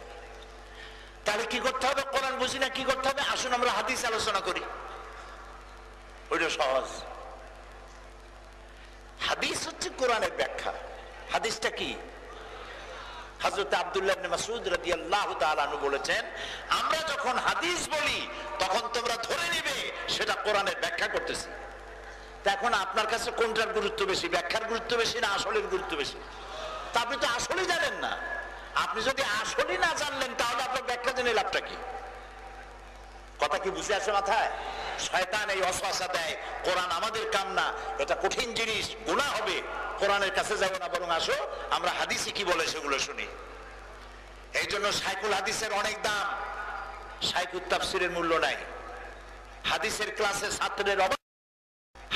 তাহলে কি করতে হবে? কোরআন বুঝি না, কি করতে হবে? আসুন আমরা হাদিস আলোচনা করি, ওইটা সহজ। হাদিস হচ্ছে কোরআনের ব্যাখ্যা। হাদিসটা কি? হযরত আব্দুল্লাহ ইবনে মাসউদ রাদিয়াল্লাহু তাআলা আনহু বলেছেন, আমরা যখন হাদিস বলি তখন তোমরা ধরে নিবে সেটা কোরআনের ব্যাখ্যা করতেছি। তা এখন আপনার কাছে কোনটার গুরুত্ব বেশি, ব্যাখ্যার গুরুত্ব বেশি না আসলের গুরুত্ব বেশি? তা আপনি তো আসলেই জানেন না। আপনি যদি আসলেই না জানলেন তাহলে আপনার ব্যাখ্যা জেনে লাভটা কি? কথা কি বুঝে আসে মাথায়? শয়তান এই ওয়াসওয়াসা দেয়, কোরআন আমাদের কাম না, এটা কঠিন জিনিস, গুনাহ হবে, কোরআনের কাছে যাব না, বরং আসো আমরা হাদিসে কি বলে সেগুলো শুনি। এই জন্য শাইখুল হাদিসের অনেক দাম, শাইখুত তাফসীরের মূল্য নাই। হাদিসের ক্লাসে ছাত্রের অভাব,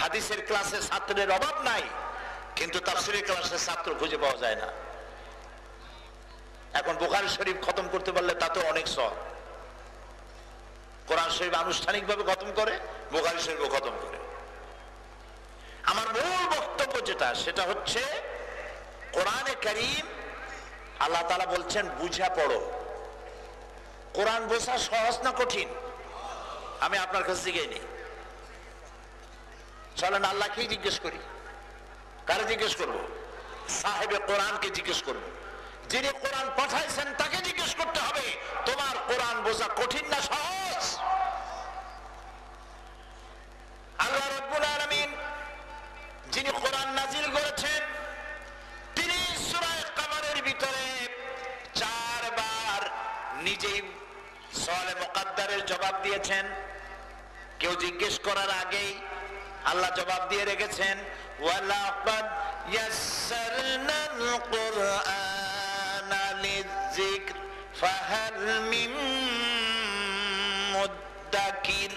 হাদিসের ক্লাসে ছাত্রের অভাব নাই, কিন্তু তাফসীরের ক্লাসে ছাত্র খুঁজে পাওয়া যায় না। এখন বুখারী শরীফ খতম করতে পারলে তাতে অনেক সওয়াব। কোরআন শরীফ আনুষ্ঠানিকভাবে খতম করে, বুখারী শরীফও খতম করে। আমার মূল বক্তব্য যেটা, সেটা হচ্ছে কোরআনে কারীম আল্লাহ তাআলা বলছেন বুঝা পড়ো। কোরআন বোঝা সহজ না কঠিন? আমি আপনার কাছে জিজ্ঞেস নিই, চলেন আল্লাহকেই জিজ্ঞেস করি। কারে জিজ্ঞেস করব? সাহেবে কোরআনকে জিজ্ঞেস করব। যিনি কোরআন পাঠাইছেন তাকে জিজ্ঞেস করতে হবে, তোমার কোরআন বোঝা কঠিন না সহজ? আল্লাহ রাব্বুল আলামিন যিনি কোরআন নাজিল করেছেন, তিনি সূরা কামারের ভিতরে 4 বার নিজেই সওয়ালে মুকাদ্দারের জবাব দিয়েছেন। কেউ জিজ্ঞেস করার আগেই আল্লাহ জবাব দিয়ে রেখেছেন, ওয়ালাকাদ ইয়াসসারনাল কুরআনা লিযিকর ফাহাল মিন মুদ্দাকির।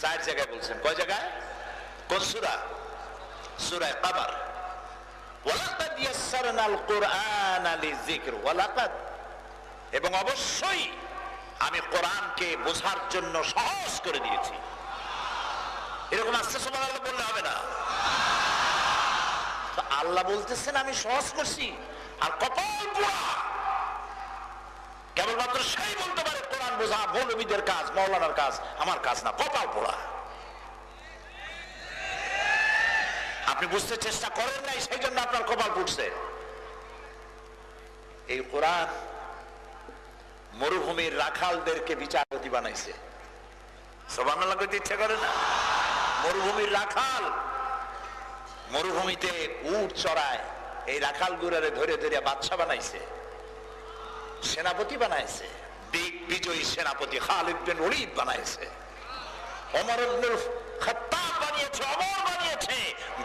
4 জায়গায় বলছেন। কয় জায়গায়? কোন সূরা? সূরা কামার। ওয়ালাকাদ ইয়াসসারনাল কুরআনা লিযিকর, ওয়ালাকাদ, এবং অবশ্যই আমি কোরআনকে বোঝার জন্য সহজ করে দিয়েছি। এরকম আস্তে সুবহানাল্লাহ বললে হবে না। আল্লাহ বলতেছেন আমি সহজ করছি, আর কপাল পোড়া কেবলমাত্র সেই বলতে পারে কোরআন বোঝা মৌলবীদের কাজ, মাওলানার কাজ, আমার কাজ না। কপাল পোড়া। আপনি বুঝতে চেষ্টা করেন নাই, সেই জন্য আপনার কপাল পুড়ছে। এই কোরআন মরুভূমির রাখালদেরকে বিচারপতি বানাইছে। সুবহানাল্লাহ কইতে ইচ্ছা করে না? মরুভূমির রাখাল, মরুভূমিতে উট চড়ায়, এই রাখাল গুরারে ধরে ধরে বাদশা বানাইছে, সেনাপতি বানাইছে, বিজয়ী সেনাপতি খালিদ বিন ওলীদ বানাইছে, ওমর ইবনে খাত্তাব বানিয়েছে, ওমর বানিয়েছে।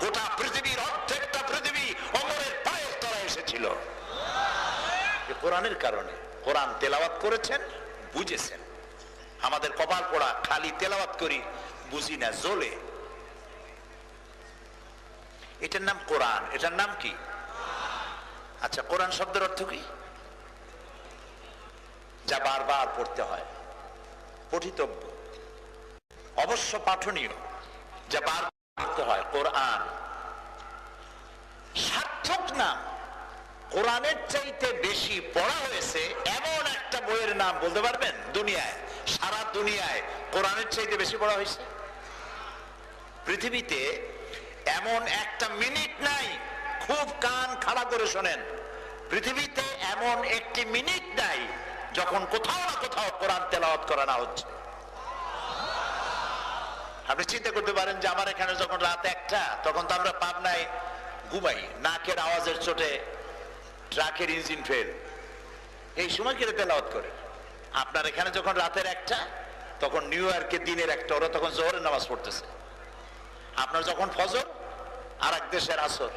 গোটা পৃথিবীর অর্ধেকটা পৃথিবী ওমরের পায়ের তলায় এসেছিল কোরআনের কারণে। কোরআন তেলাওয়াত করেছেন, বুঝেছেন। আমাদের কপাল পোড়া, খালি তেলাওয়াত করি, বুঝি না, জ্বলে। এটার নাম কোরআন। এটার নাম কি? আচ্ছা, কোরআন শব্দের অর্থ কি যা বারবার পড়তে হয়, পঠিতব্য, অবশ্য পাঠনীয়, যা বারবার পড়তে হয়, কোরআন। সার্থক নাম, কোরআনের চাইতে বেশি পড়া হয়েছে এমন একটা বইয়ের নাম বলতে পারবেন? দুনিয়ায়, সারা দুনিয়ায় কোরআনের চাইতে বেশি পড়া হয়েছে? পৃথিবীতে এমন একটা মিনিট নাই, খুব কান খাড়া করে শোনেন, পৃথিবীতে এমন একটি মিনিট নাই যখন কোথাও না কোথাও কোরআন তেলাওয়াত করা না হচ্ছে। আপনি চিন্তা করতে পারেন যে আমার এখানে যখন রাত 1টা, তখন তো আমরা পাবনায় ঘুমাই, নাকের আওয়াজের চোটে ট্রাকের ইঞ্জিন ফেল, এই সময় কেটে তেলাওয়াত করে। আপনার এখানে যখন রাতের 1টা, তখন নিউ ইয়র্কে দিনের 1টা, ওরা তখন জোহরের নামাজ পড়তেছে। আপনার যখন ফজর, আর এক দেশের আসর।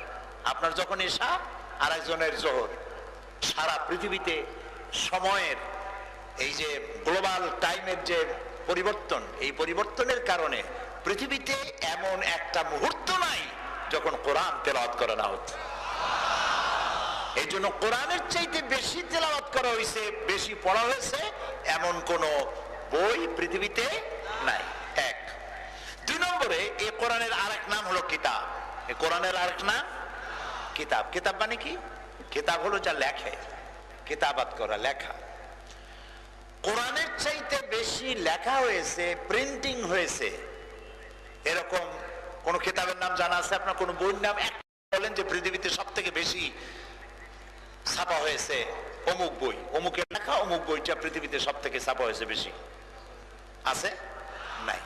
আপনার যখন ঈশা, আর একজনের জোহর। সারা পৃথিবীতে সময়ের এই যে গ্লোবাল টাইমের যে পরিবর্তন, এই পরিবর্তনের কারণে পৃথিবীতে এমন একটা মুহূর্ত নাই যখন কোরআন তেলাওয়াত করা না হচ্ছে। এই জন্য কোরআনের চাইতে বেশি তেলাওয়াত করা হয়েছে, বেশি পড়া হয়েছে এমন কোন বই পৃথিবীতে নাই। এক। 2 নম্বরে, এই কোরআনের আরেক নাম হলো কিতাব। এই কোরআনের আরেক নাম কিতাব। কিতাব মানে কি? কিতাব হলো যা লেখে, কিতাবাত করা, লেখা। কোরআনের চাইতে বেশি লেখা হয়েছে, প্রিন্টিং হয়েছে, এরকম কোন কিতাবের নাম জানা আছে আপনার? কোন বইয়ের নাম বলেন যে পৃথিবীতে সব থেকে বেশি ছাপা হয়েছে অমুক বই, অমুকের লেখা অমুক বইটা পৃথিবীতে সব থেকে ছাপা হয়েছে বেশি? আছে? নাই।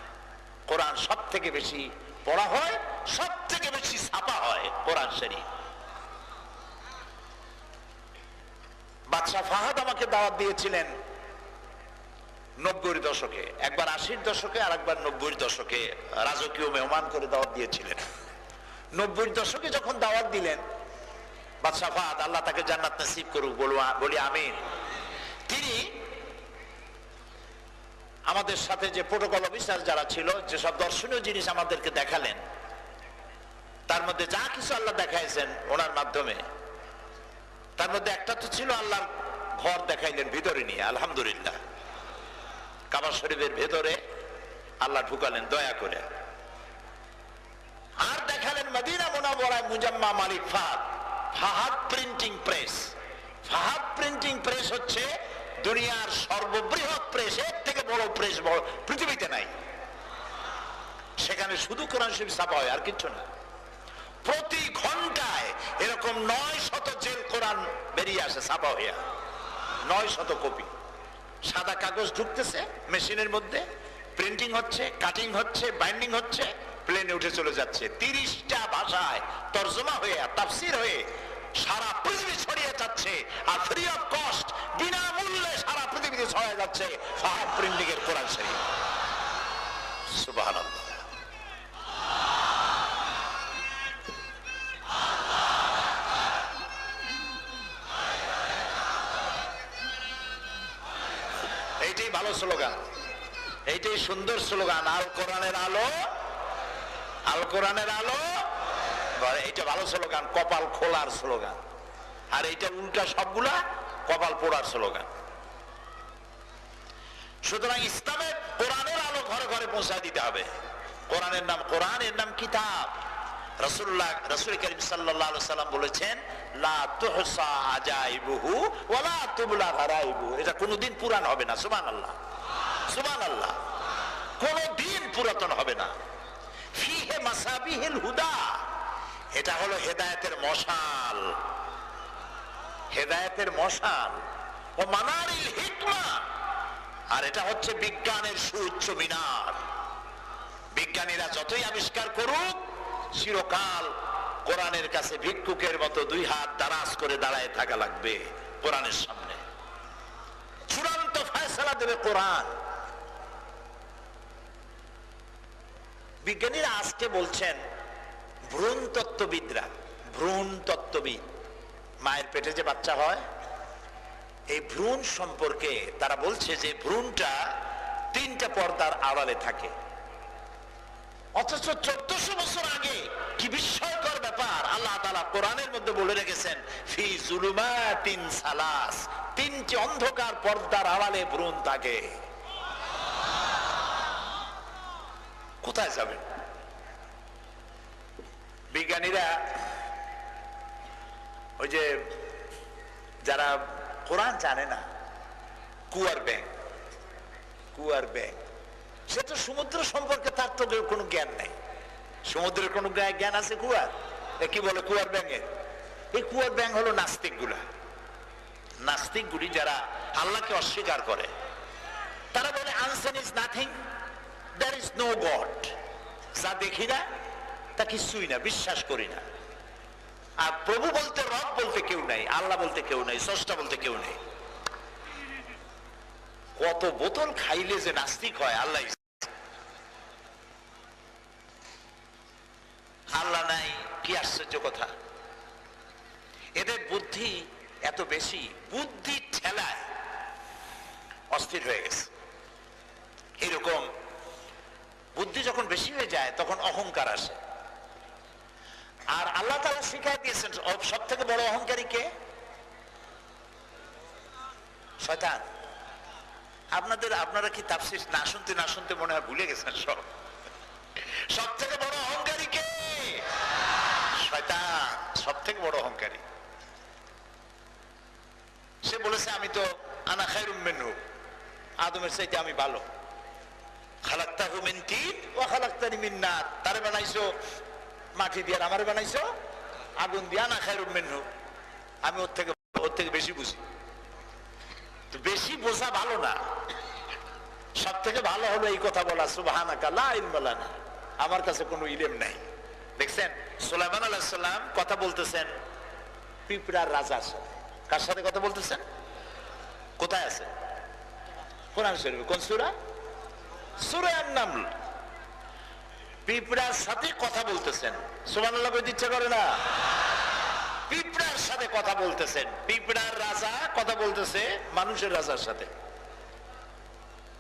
কোরআন সব থেকে বেশি পড়া হয়, সব থেকে বেশি ছাপা হয় কোরআন শরীফ। বাদশাহ ফাহাদ আমাকে দাওয়াত দিয়েছিলেন 90-এর দশকে, একবার 80-এর দশকে, আর একবার 90-এর দশকে রাজকীয় মেহমান করে দাওয়াত দিয়েছিলেন। 90-এর দশকে যখন দাওয়াত দিলেন বাদশাহ ফাহাদ, আল্লাহ তাকে জান্নাত নসিব করুক, বলি আমিন, তিনি আমাদের সাথে যে প্রোটোকল অফিসার যারা ছিল, যেসব দর্শনীয় জিনিস আমাদেরকে দেখালেন, তার মধ্যে যা কিছু আল্লাহ দেখাইছেন ওনার মাধ্যমে, তার মধ্যে একটা তো ছিল আল্লাহর ঘর দেখাইলেন ভিতরে নিয়ে, আলহামদুলিল্লাহ। কাবা শরীফের ভেতরে আল্লাহ ঢুকালেন দয়া করে। আর দেখালেন মদিনা মুনাওয়ারায় Mujamma Malik Fahad, Fahad printing press. Fahad printing press হচ্ছে দুনিয়ার সর্ববৃহৎ প্রেস, এর থেকে বড় প্রেস পৃথিবীতে নাই। সেখানে শুধু কোরআন শরীফ ছাপা হয়, আর কিছু না। প্রতি ঘন্টায় এরকম 900 জেল কোরআন বেরিয়ে আসে ছাপা হইয়া, 900 কপি। সাদা কাগজ ঢুকতেছে মেশিনের মধ্যে, প্রিন্টিং হচ্ছে, কাটিং হচ্ছে, বাইন্ডিং হচ্ছে, প্লেনে উঠে চলে যাচ্ছে। 30টা ভাষায় তরজমা হয়ে, তাফসির হয়ে সারা পৃথিবী ছড়িয়ে যাচ্ছে, আর ফ্রি অফ কস্ট, বিনামূল্যে সারা পৃথিবীতে ছড়িয়ে যাচ্ছে ফাহাদ প্রিন্টিং এর কোরআন শরীফ। সুবহানাল্লাহ। এইটাই ভালো স্লোগান, এইটাই সুন্দর স্লোগান, আল কোরআনের আলো, আল কোরআনের আলো। এইটা ভালো স্লোগান, কপাল খোলার স্লোগান। আর এইটা উল্টা সবগুলা কপাল পোড়ার স্লোগান। সুতরাং ইসলামের কোরআনের আলো ঘরে ঘরে পৌঁছায় দিতে হবে। কোরআনের নাম কোরআন, এর নাম কিতাব। রাসূল করিম সাল্লাল্লাহু আলাইহি সাল্লাম বলেছেন, লা তুহসা আজাইবুহু ওয়া লা তুবলা গারাইবুহু। এটা কোনোদিন পুরান হবে না। সুবহানাল্লাহ, সুবহানাল্লাহ। কোনোদিন পুরাতন হবে না। ফিহে মাসাবিহিল হুদা, এটা হলো হেদায়েতের মশাল, হেদায়েতের মশাল। ও মানারিল হিকমা, আর এটা হচ্ছে বিজ্ঞানের সুউচ্চ মিনার। বিজ্ঞানীরা যতই আবিষ্কার করুক, চিরকাল কোরআনের কাছে ভিক্ষুকের মতো 2 হাত দারাজ করে দাঁড়ায় থাকা লাগবে কোরআনের সামনে। চূড়ান্ত ফয়সালা দেবে কোরআন। বিজ্ঞানীরা আজকে বলছেন, ভ্রূণ তত্ত্ববিদরা, ভ্রূণ তত্ত্ববিদ, মায়ের পেটে যে বাচ্চা হয়, এই ভ্রূণ সম্পর্কে তারা বলছে যে ভ্রূণটা 3টা পর্দার আড়ালে থাকে। অথচ 1400 বছর আগে, কি বিস্ময়কর ব্যাপার, আল্লাহ তাআলা কোরআনের মধ্যে বলে রেখেছেন, ফি জুলুমাতিন সালাস, 3টি অন্ধকার পর্দার আড়ালে ভ্রূণ থাকে। কোথায় যাবেন? বিজ্ঞানীরা ওই যে যারা কোরআন জানে না, কুয়ার ব্যাং, সে তো সমুদ্র সম্পর্কে তার তো কোনো জ্ঞান নাই। সমুদ্রের কোনো জ্ঞান আছে কুয়ার? কি বলে কুয়ার ব্যাঙের? এই কুয়ার ব্যাং হলো নাস্তিকগুলি যারা আল্লাহকে অস্বীকার করে। তারা বলে unseen is nothing, there is no God. যা দেখি না তা কিছুই না, বিশ্বাস করি না। আর প্রভু বলতে, রব বলতে কেউ নাই, আল্লাহ বলতে কেউ নাই, স্রষ্টা বলতে কেউ নেই। কত বোতল খাইলে যে নাস্তিক হয় আল্লাহ। আল্লাহ নাই, কি আশ্চর্য কথা। এদের বুদ্ধি এত বেশি, বুদ্ধি ঠেলায় অস্থির হয়ে গেছে। এরকম বুদ্ধি যখন বেশি হয়ে যায় তখন অহংকার আসে। আর আল্লাহ তাআলা শিখাই দিয়েছেন সব থেকে বড় অহংকারী কে? শয়তান। আপনারা কি তাফসীর না শুনতে মনে হয় ভুলে গেছেন সব থেকে বড় অহংকারী কে? শয়তান সব থেকে বড় অহংকারী। সে বলেছে আমি তো আনা খায়রুম মিনহু, আদমের চাইতে আমি ভালো। খালাকতাহু মিন তিন ওয়া খালাকতানি মিন নার, তারে বানাইছো মাটি দিয়ে, আমারে বানাইছো আগুন দিয়ে। আনা খায়রুম মিনহু, আমি ওর থেকে বেশি বুঝি। তো বেশি বোঝা ভালো না, সব থেকে ভালো হলো এই কথা বলা, সুবহানাকা লা ইলমা লানা, আমার কাছে কোনো ইলম নাই। দেখছেন সুলাইমান আলাইহিস সালাম কথা বলতেছেন পিঁপড়ার রাজার সাথে। কার সাথে কথা বলতেছেন? কোথায় আছে? কোরআন শরীফে। কোন সূরা? সূরা আন-নামল। পিঁপড়ার সাথে কথা বলতেছেন। সুবহানাল্লাহ কইতে ইচ্ছা করে না? পিঁপড়ার সাথে কথা বলতেছেন। পিঁপড়ার রাজা কথা বলতেছে মানুষের রাজার সাথে।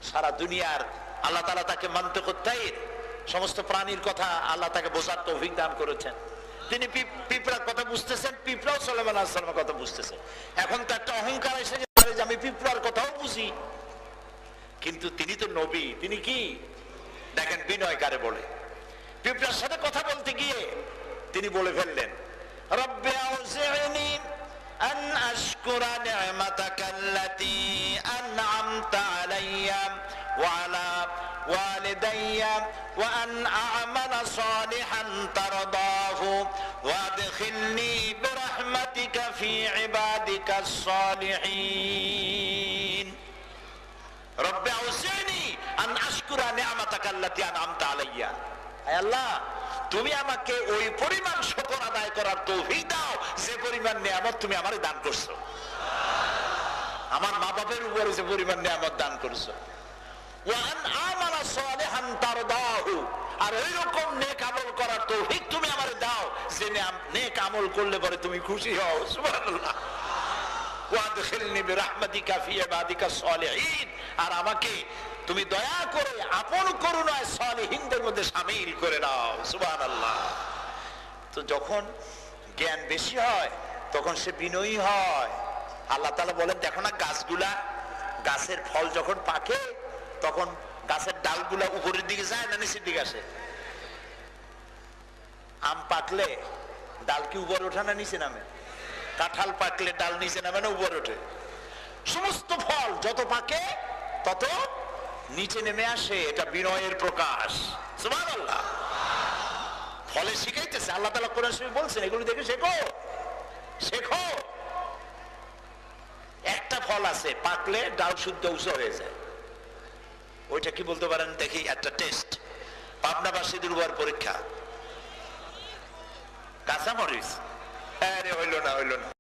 সারা দুনিয়ার আল্লাহ তাআলা তাকে মানতে করতেই সমস্ত প্রাণীর কথা আল্লাহ তাকে বোঝার তৌফিক দান করেছেন। তিনি পিঁপড়ার কথা বুঝতেছেন, পিঁপড়াও সুলাইমান আলাইহিস সালামের কথা বুঝতেছে। এখন তো একটা অহংকার এসে যায় যে আমি পিঁপড়ার কথাও বুঝি, কিন্তু তিনি তো নবী। তিনি কি দেখেন বিনয় কারে বলে। পিঁপড়ার সাথে কথা বলতে গিয়ে তিনি বলে ফেললেন, রব্বি আউজি'নি আন আশকুরা নি'মাতাকাল্লাতী আন'আমতা আলাইয়া ওয়া আলা ওয়ালিদাইয়া ওয়া আন আ'মালা সালিহান তারদাহু ওয়া আদখিলনি বিরাহমাতিকা ফি ইবাদিকাস সালিহিন। রব্বি আউজি'নি আন আশকুরা নি'মাতাকাল্লাতী আন'আমতা আলাইয়া। হে আল্লাহ, তুমি আমাকে ওই পরিমাণ শুকর আদায় করার তৌফিক দাও যে পরিমাণ নিয়ামত তুমি আমারে দান করছো। আমার মা বাপের উপরে যে পরিমাণ নিয়ামত দান করছো। ওয়া আন আমালা সালিহান তারদাহু, আর ওইরকম নেক আমল করার তৌফিক তুমি আমারে দাও যে নেক আমল করলে পরে তুমি খুশি হও। সুবহানাল্লাহ। ওয়া আদখিলনি বিরাহমাতিকা ফি ইবাদিকাস সালিহিন, আর আমাকে তুমি দয়া করে আপন করুণায় সালিহিনদের মধ্যে শামিল করে নাও। সুবহানাল্লাহ। তো যখন জ্ঞান বেশি হয় তখন সে বিনয়ী হয়। আল্লাহ তাআলা বলেন দেখো না গাছগুলা, গাছের ফল যখন পাকে তখন গাছের ডালগুলা উপরের দিকে যায় না নিচের দিকে আসে? আম পাকলে ডাল কি উপরে ওঠে না নিচে নামে? কাঁঠাল পাকলে ডাল নিচে নামে না উপরে ওঠে? সমস্ত ফল যত পাকে তত নিচে নেমে আসে। এটা বিনয়ের প্রকাশ। সুবহানাল্লাহ। ফলে শিখাইতেছে আল্লাহ তাআলা কোরআন শরীফে বলছেন এগুলো দেখে শেখো। একটা ফল আছে পাকলে ডাল শুদ্ধ উঁচু হয়ে যায়, ওইটা কি বলতে পারেন দেখি? একটা টেস্ট। পাবনাবাসীদের উপর পরীক্ষা। কাঁচামরিচ। আরে হইল না।